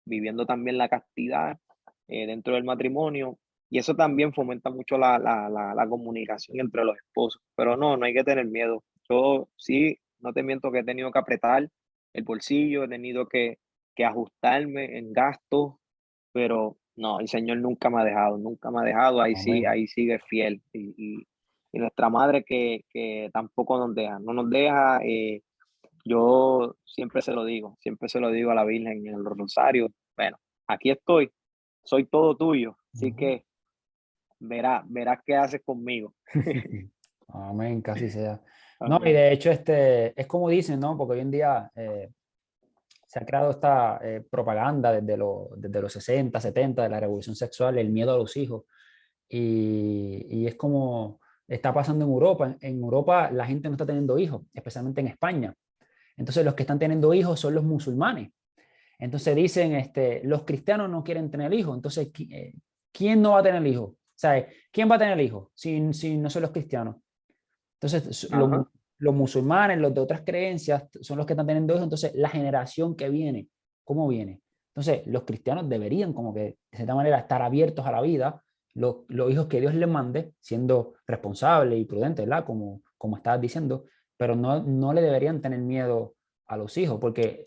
[SPEAKER 2] viviendo también la castidad dentro del matrimonio. Y eso también fomenta mucho la comunicación entre los esposos. Pero no hay que tener miedo. Yo sí, no te miento que he tenido que apretar el bolsillo, he tenido que ajustarme en gastos, pero no, el Señor nunca me ha dejado, nunca me ha dejado. Ahí sí,
[SPEAKER 1] Amén.
[SPEAKER 2] ahí sigue fiel. Y nuestra madre que tampoco nos deja, no nos deja. Yo siempre se lo digo a la Virgen en el rosario. Bueno, aquí estoy, soy todo tuyo, así
[SPEAKER 1] Ujú.
[SPEAKER 2] que verás qué haces conmigo.
[SPEAKER 1] Amén, casi sea. No, y
[SPEAKER 2] Amén.
[SPEAKER 1] de hecho, es como dicen, ¿no? Porque hoy en día se ha creado esta propaganda desde los 60, 70 de la revolución sexual, el miedo a los hijos. y es como está pasando en Europa. En Europa la gente no está teniendo hijos, especialmente en España. Entonces los que están teniendo hijos son los musulmanes. Entonces dicen, los cristianos no quieren tener hijos. Entonces, ¿quién no va a tener hijos? ¿Sabe? ¿Quién va a tener hijos si no son los cristianos? Entonces,
[SPEAKER 2] Ajá.
[SPEAKER 1] los musulmanes, los de otras creencias, son los que están teniendo hijos. Entonces, la generación que viene, ¿cómo viene? Entonces, los cristianos deberían como que, de cierta manera, estar abiertos a la vida, los hijos que Dios les mande, siendo responsables y prudentes, ¿verdad? Como estabas diciendo, pero no le deberían tener miedo a los hijos, porque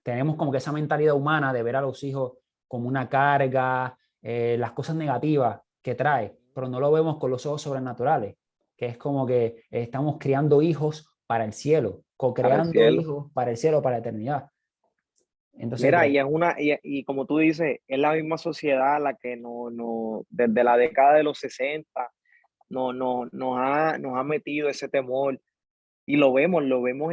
[SPEAKER 1] tenemos como que esa mentalidad humana de ver a los hijos como una carga, las cosas negativas que trae, pero no lo vemos con los ojos sobrenaturales, que es como que estamos criando hijos para el cielo,
[SPEAKER 2] Para el
[SPEAKER 1] co-creando
[SPEAKER 2] cielo.
[SPEAKER 1] hijos para el cielo, para la eternidad. Entonces,
[SPEAKER 2] Mira, y como tú dices, es la misma sociedad la que desde la década de los 60 nos ha metido ese temor y lo vemos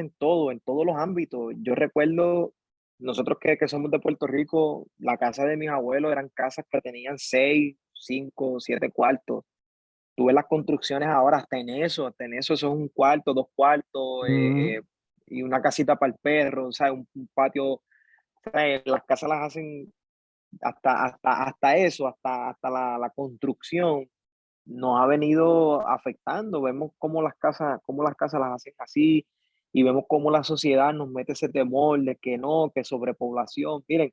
[SPEAKER 2] en todos los ámbitos. Yo recuerdo, nosotros que somos de Puerto Rico, la casa de mis abuelos eran casas que tenían 6, 5, 7 cuartos. Tú ves las construcciones ahora hasta en eso, eso es un cuarto, 2 cuartos,
[SPEAKER 1] mm,
[SPEAKER 2] y una casita para el perro, o sea, un patio. Las casas las hacen hasta eso, hasta la construcción nos ha venido afectando. Vemos cómo las casas las hacen así y vemos cómo la sociedad nos mete ese temor de que no, que sobrepoblación. Miren,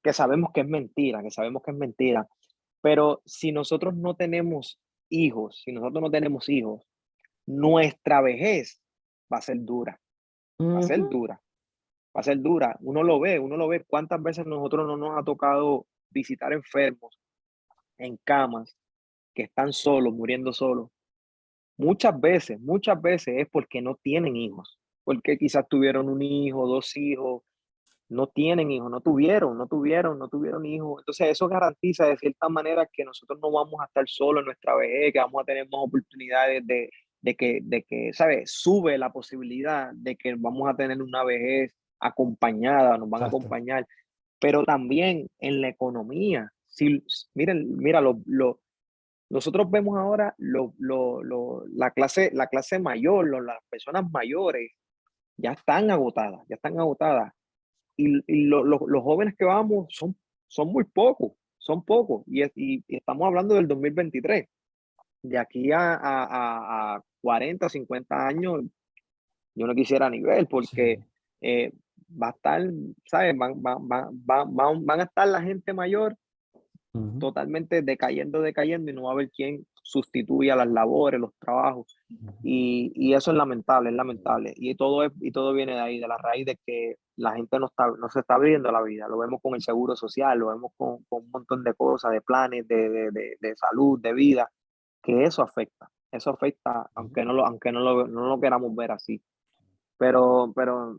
[SPEAKER 2] que sabemos que es mentira, que sabemos que es mentira, pero si nosotros no tenemos hijos, nuestra vejez va a ser dura, va a ser
[SPEAKER 1] ujú,
[SPEAKER 2] dura. Va a ser dura. Uno lo ve cuántas veces nosotros no nos ha tocado visitar enfermos en camas que están solos, muriendo solos. Muchas veces es porque no tienen hijos, porque quizás tuvieron un hijo, dos hijos, no tienen hijos, no tuvieron hijos. Entonces eso garantiza de cierta manera que nosotros no vamos a estar solos en nuestra vejez, que vamos a tener más oportunidades de que, ¿sabes? Sube la posibilidad de que vamos a tener una vejez acompañada, nos van a
[SPEAKER 1] exacto.
[SPEAKER 2] acompañar, pero también en la economía. Si, miren, mira, nosotros vemos ahora la clase mayor, las personas mayores, ya están agotadas. Los jóvenes que vamos son muy pocos, son pocos. Y estamos hablando del 2023. De aquí a 40, 50 años, yo no quisiera nivel, porque
[SPEAKER 1] Sí.
[SPEAKER 2] eh, va a estar, ¿sabes? Van a estar la gente mayor
[SPEAKER 1] Ujú,
[SPEAKER 2] totalmente decayendo y no va a haber quien sustituya las labores, los trabajos.
[SPEAKER 1] ujú,
[SPEAKER 2] Y eso es lamentable, es lamentable. Y todo viene de ahí, de la raíz de que la gente no se está abriendo la vida. Lo vemos con el seguro social, lo vemos con un montón de cosas, de planes, de salud, de vida, que eso afecta. Eso afecta,
[SPEAKER 1] ujú.
[SPEAKER 2] aunque no lo queramos ver así. Pero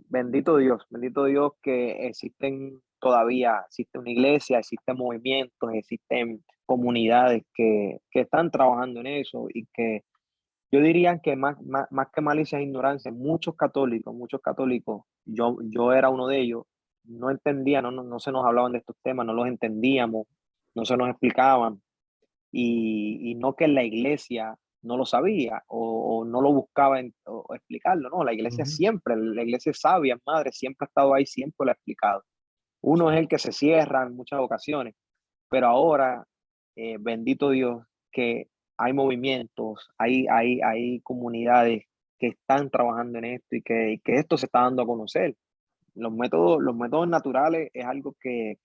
[SPEAKER 2] bendito Dios que existe una iglesia, existen movimientos, existen comunidades que están trabajando en eso y que yo diría que más que malicia e ignorancia, muchos católicos, yo era uno de ellos, no entendía, no se nos hablaban de estos temas, no los entendíamos, no se nos explicaban y no que la iglesia no lo sabía o no lo buscaba o explicarlo, no,
[SPEAKER 1] Ujú,
[SPEAKER 2] la iglesia es sabia, madre, siempre ha estado ahí, siempre lo ha explicado. Uno es
[SPEAKER 1] sí.
[SPEAKER 2] el que se cierra en muchas ocasiones, pero ahora, bendito Dios, que hay movimientos, hay comunidades que están trabajando en esto y que esto se está dando a conocer. Los métodos naturales es algo que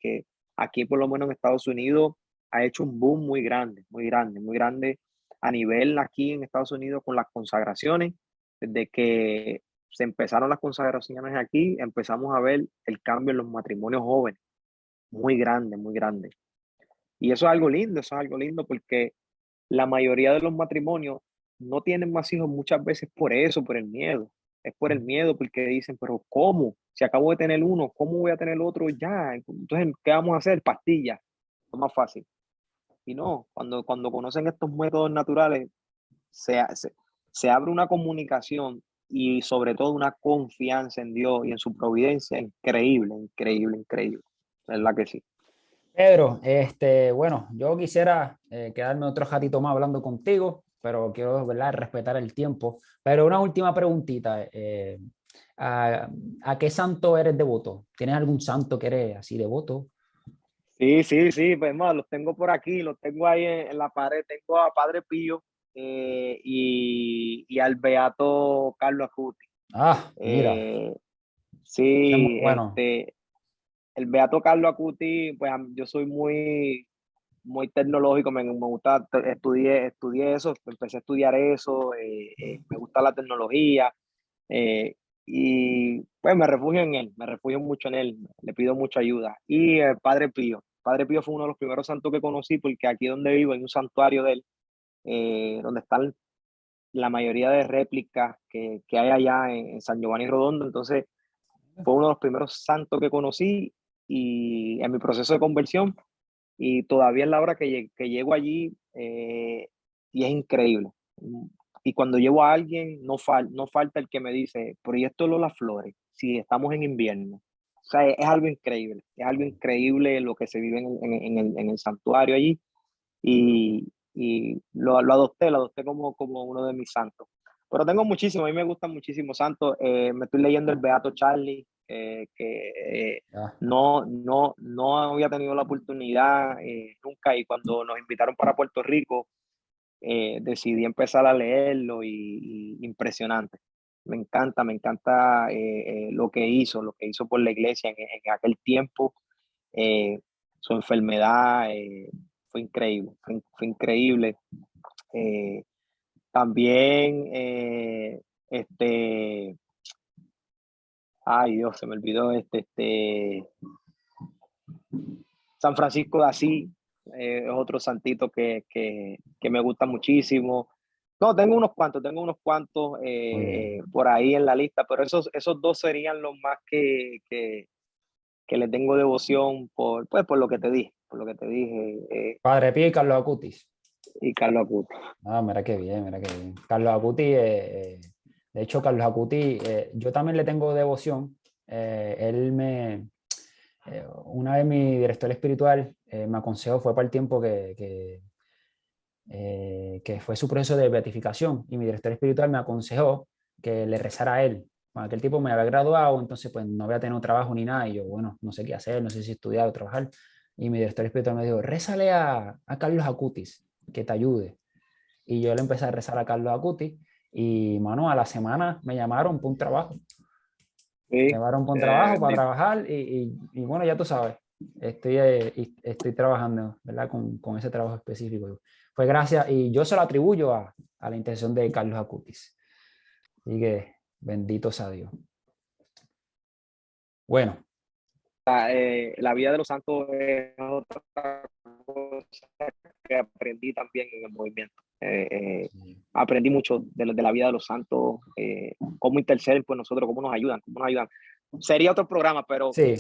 [SPEAKER 2] aquí, por lo menos en Estados Unidos, ha hecho un boom muy grande, muy grande, muy grande a nivel aquí en Estados Unidos con las consagraciones. Desde que se empezaron las consagraciones aquí, empezamos a ver el cambio en los matrimonios jóvenes, muy grande, muy grande. Y eso es algo lindo porque la mayoría de los matrimonios no tienen más hijos muchas veces por eso, por el miedo. Es por el miedo porque dicen, pero ¿cómo? Si acabo de tener uno, ¿cómo voy a tener otro ya? Entonces, ¿qué vamos a hacer? Pastillas. Es más fácil. Y no, cuando conocen estos métodos naturales, se abre una comunicación y sobre todo una confianza en Dios y en su providencia increíble, increíble, increíble. ¿Verdad que sí?
[SPEAKER 1] Pedro, bueno, yo quisiera quedarme otro ratito más hablando contigo, pero quiero, ¿verdad?, respetar el tiempo. Pero una última preguntita, ¿a, a qué santo eres devoto? ¿Tienes algún santo que eres así devoto?
[SPEAKER 2] Sí, sí, sí, pues más, los tengo por aquí, los tengo ahí en la pared. Tengo a Padre Pío y al Beato Carlo Acuti.
[SPEAKER 1] Ah, mira,
[SPEAKER 2] Eh,
[SPEAKER 1] ese es muy
[SPEAKER 2] sí,
[SPEAKER 1] bueno.
[SPEAKER 2] el Beato Carlo Acuti, pues yo soy muy tecnológico, me gusta, estudié eso, empecé a estudiar eso, me gusta la tecnología eh, y pues me refugio en él, me refugio mucho en él, le pido mucha ayuda. Y el Padre Pío fue uno de los primeros santos que conocí porque aquí donde vivo hay un santuario de él, donde están la mayoría de réplicas que hay allá en San Giovanni Rodondo, entonces fue uno de los primeros santos que conocí y en mi proceso de conversión y todavía es la hora que llego allí y es increíble. Y cuando llevo a alguien, no falta el que me dice, pero ¿y esto es las flores? Si estamos en invierno. O sea, es algo increíble lo que se vive en el santuario allí y lo adopté como uno de mis santos. Pero tengo muchísimo, a mí me gustan muchísimos santos. Me estoy leyendo el Beato Charlie,
[SPEAKER 1] Ya.
[SPEAKER 2] no había tenido la oportunidad nunca y cuando nos invitaron para Puerto Rico, decidí empezar a leerlo y impresionante. Me encanta lo que hizo por la iglesia en aquel tiempo, eh, su enfermedad fue increíble. Eh, también, ay Dios, se me olvidó San Francisco de Asís, es otro santito que me gusta muchísimo. No, tengo unos cuantos
[SPEAKER 1] Muy bien.
[SPEAKER 2] por ahí en la lista, pero esos dos serían los más que le tengo devoción pues, por lo que te dije,
[SPEAKER 1] Padre Pío y Carlos Acutis.
[SPEAKER 2] y Carlos Acuti.
[SPEAKER 1] Ah, mira qué bien, mira qué bien. Carlos Acuti, de hecho, Carlos Acuti, yo también le tengo devoción. Él una vez mi director espiritual me aconsejó, fue para el tiempo que fue su proceso de beatificación, y mi director espiritual me aconsejó que le rezara a él. Bueno, aquel tipo me había graduado, entonces pues no había tenido trabajo ni nada, y yo, bueno, no sé qué hacer, no sé si estudiar o trabajar. Y mi director espiritual me dijo, rézale a Carlos Acutis, que te ayude. Y yo le empecé a rezar a Carlos Acuti y, mano, a la semana me llamaron por un trabajo. Me
[SPEAKER 2] Sí,
[SPEAKER 1] llamaron por un trabajo para trabajar y bueno, ya tú sabes, estoy trabajando, ¿verdad? Con ese trabajo específico. Fue gracias, y yo se lo atribuyo a la intención de Carlos Acutis. Así que bendito sea Dios. Bueno,
[SPEAKER 2] la vida de los santos es otra cosa que aprendí también en el movimiento. Aprendí mucho de la vida de los santos, cómo interceden por nosotros, cómo nos ayudan, cómo nos ayudan. Sería otro programa, pero
[SPEAKER 1] sí,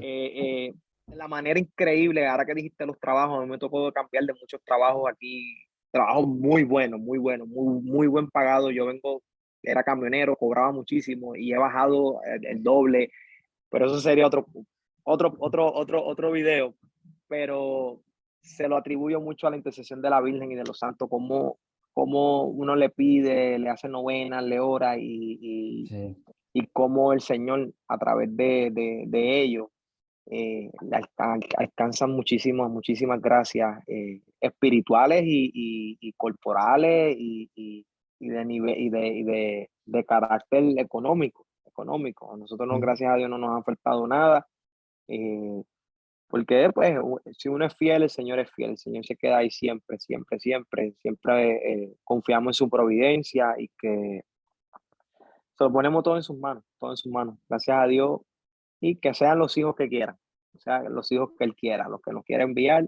[SPEAKER 2] la manera increíble, ahora que dijiste los trabajos, a mí me tocó cambiar de muchos trabajos aquí, trabajos muy buenos, muy buen pagado. Era camionero, cobraba muchísimo y he bajado el doble, pero eso sería otro video, pero se lo atribuyo mucho a la intercesión de la Virgen y de los santos, como uno le pide, le hace novenas, le ora
[SPEAKER 1] sí,
[SPEAKER 2] y cómo el Señor a través de ellos alcanzan muchísimas gracias espirituales y corporales y de nivel de carácter económico. A nosotros no, gracias a Dios no nos ha faltado nada. eh, Porque pues, si uno es fiel, el Señor es fiel, el Señor se queda ahí siempre confiamos en su providencia y que se lo ponemos todo en sus manos, gracias a Dios, y que sean los hijos que quieran, o sea, los hijos que Él quiera, los que nos quiera enviar,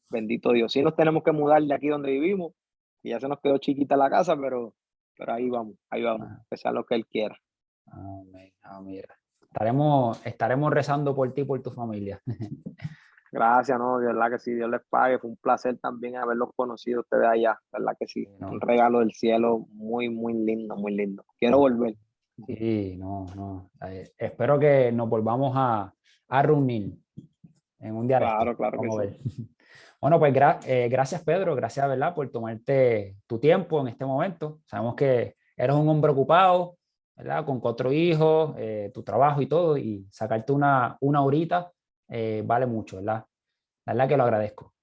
[SPEAKER 2] bendito Dios. Sí nos tenemos que mudar de aquí donde vivimos, y ya se nos quedó chiquita la casa, pero ahí vamos,
[SPEAKER 1] ah,
[SPEAKER 2] que sea lo que Él quiera.
[SPEAKER 1] amén, ah, mira. Estaremos rezando por ti y por tu familia.
[SPEAKER 2] Gracias, no, de verdad que sí, Dios les pague. Fue un placer también haberlos conocido ustedes allá, de verdad que sí. Un
[SPEAKER 1] No,
[SPEAKER 2] regalo del cielo muy lindo, muy lindo. Quiero volver.
[SPEAKER 1] sí, no, no. Espero que nos volvamos a reunir. en un día de estos.
[SPEAKER 2] Claro, claro que
[SPEAKER 1] Vamos a
[SPEAKER 2] sí.
[SPEAKER 1] ver. Bueno, pues gracias, Pedro, gracias, ¿verdad?, por tomarte tu tiempo en este momento. Sabemos que eres un hombre ocupado, ¿verdad?, con 4 hijos, tu trabajo y todo, y sacarte una horita vale mucho, ¿verdad? La verdad que lo agradezco.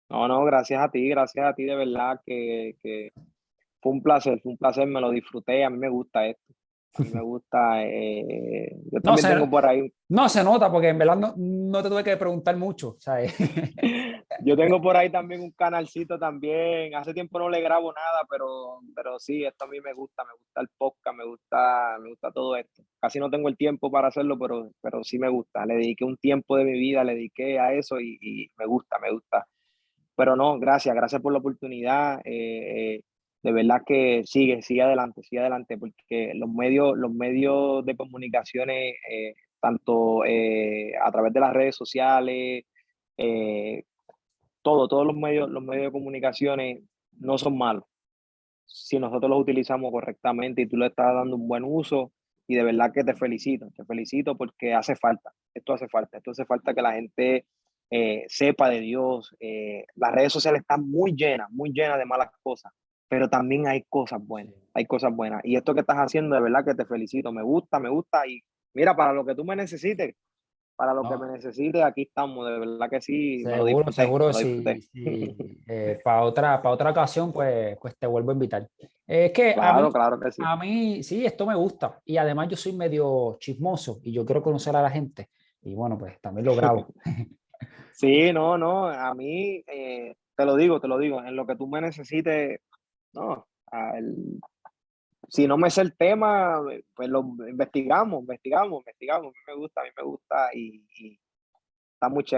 [SPEAKER 2] No, no, gracias a ti de verdad que fue un placer, me lo disfruté, a mí me gusta esto, a mí me gusta, yo
[SPEAKER 1] No
[SPEAKER 2] también
[SPEAKER 1] se,
[SPEAKER 2] tengo por ahí,
[SPEAKER 1] no se nota porque en verdad no te tuve que preguntar mucho, ¿sabes?
[SPEAKER 2] yo tengo por ahí también un canalcito también, hace tiempo no le grabo nada, pero sí, esto a mí me gusta el podcast, me gusta todo esto. Casi no tengo el tiempo para hacerlo, pero sí me gusta, le dediqué un tiempo de mi vida, le dediqué a eso y me gusta, me gusta. Pero no, gracias por la oportunidad. De verdad que sigue adelante, porque los medios de comunicaciones, tanto a través de las redes sociales, eh, todos los medios de comunicaciones no son malos. Si nosotros los utilizamos correctamente y tú le estás dando un buen uso, y de verdad que te felicito porque esto hace falta que la gente sepa de Dios. Las redes sociales están muy llenas de malas cosas, pero también hay cosas buenas. Y esto que estás haciendo, de verdad que te felicito, me gusta y mira, para lo que tú me necesites, para lo que me
[SPEAKER 1] No,
[SPEAKER 2] necesites, aquí estamos, de verdad que sí,
[SPEAKER 1] seguro,
[SPEAKER 2] me
[SPEAKER 1] seguro,
[SPEAKER 2] lo disfruté.
[SPEAKER 1] si para otra ocasión, pues te vuelvo a invitar. Es que a
[SPEAKER 2] Claro,
[SPEAKER 1] mí,
[SPEAKER 2] claro que sí.
[SPEAKER 1] a mí, sí, esto me gusta y además yo soy medio chismoso y yo quiero conocer a la gente y bueno, pues también lo grabo.
[SPEAKER 2] Sí, no, no, a mí, te lo digo, en lo que tú me necesites, no, si no me sé el tema, pues lo investigamos, a mí me gusta y está muy
[SPEAKER 1] Qué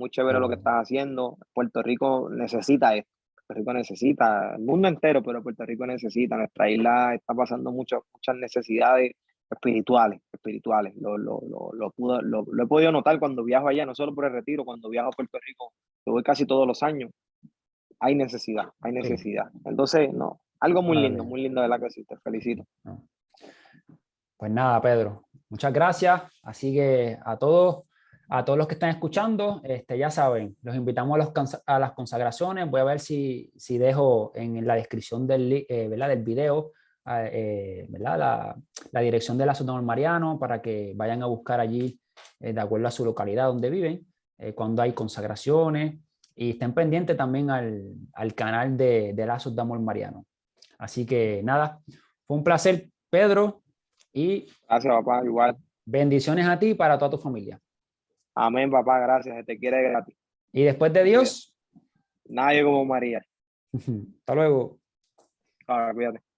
[SPEAKER 2] chévere lo que
[SPEAKER 1] bueno.
[SPEAKER 2] estás haciendo. Puerto Rico necesita esto, Puerto Rico necesita, el mundo entero, pero Puerto Rico necesita, nuestra isla está pasando muchas necesidades espirituales. Lo he podido notar cuando viajo allá, no solo por el retiro, cuando viajo a Puerto Rico, que voy casi todos los años, hay necesidad, hay
[SPEAKER 1] Sí,
[SPEAKER 2] necesidad. Entonces, no, algo
[SPEAKER 1] vale.
[SPEAKER 2] muy lindo de la que sí, te felicito.
[SPEAKER 1] No. Pues nada, Pedro, muchas gracias. Así que a todos los que están escuchando, ya saben, los invitamos a las consagraciones. Voy a ver si dejo en la descripción ¿verdad?, del video, ¿verdad?, la dirección de la Sodoma Mariano para que vayan a buscar allí, de acuerdo a su localidad donde viven, cuando hay consagraciones. Y estén pendientes también al canal de Lazos de Amor Mariano. Así que nada, fue un placer, Pedro, y
[SPEAKER 2] Gracias, papá, igual.
[SPEAKER 1] bendiciones a ti y para toda tu familia.
[SPEAKER 2] Amén, papá, gracias, se te quiere gratis.
[SPEAKER 1] Y después de
[SPEAKER 2] Cuídate.
[SPEAKER 1] Dios,
[SPEAKER 2] Nadie como María.
[SPEAKER 1] hasta luego.
[SPEAKER 2] Ahora, cuídate.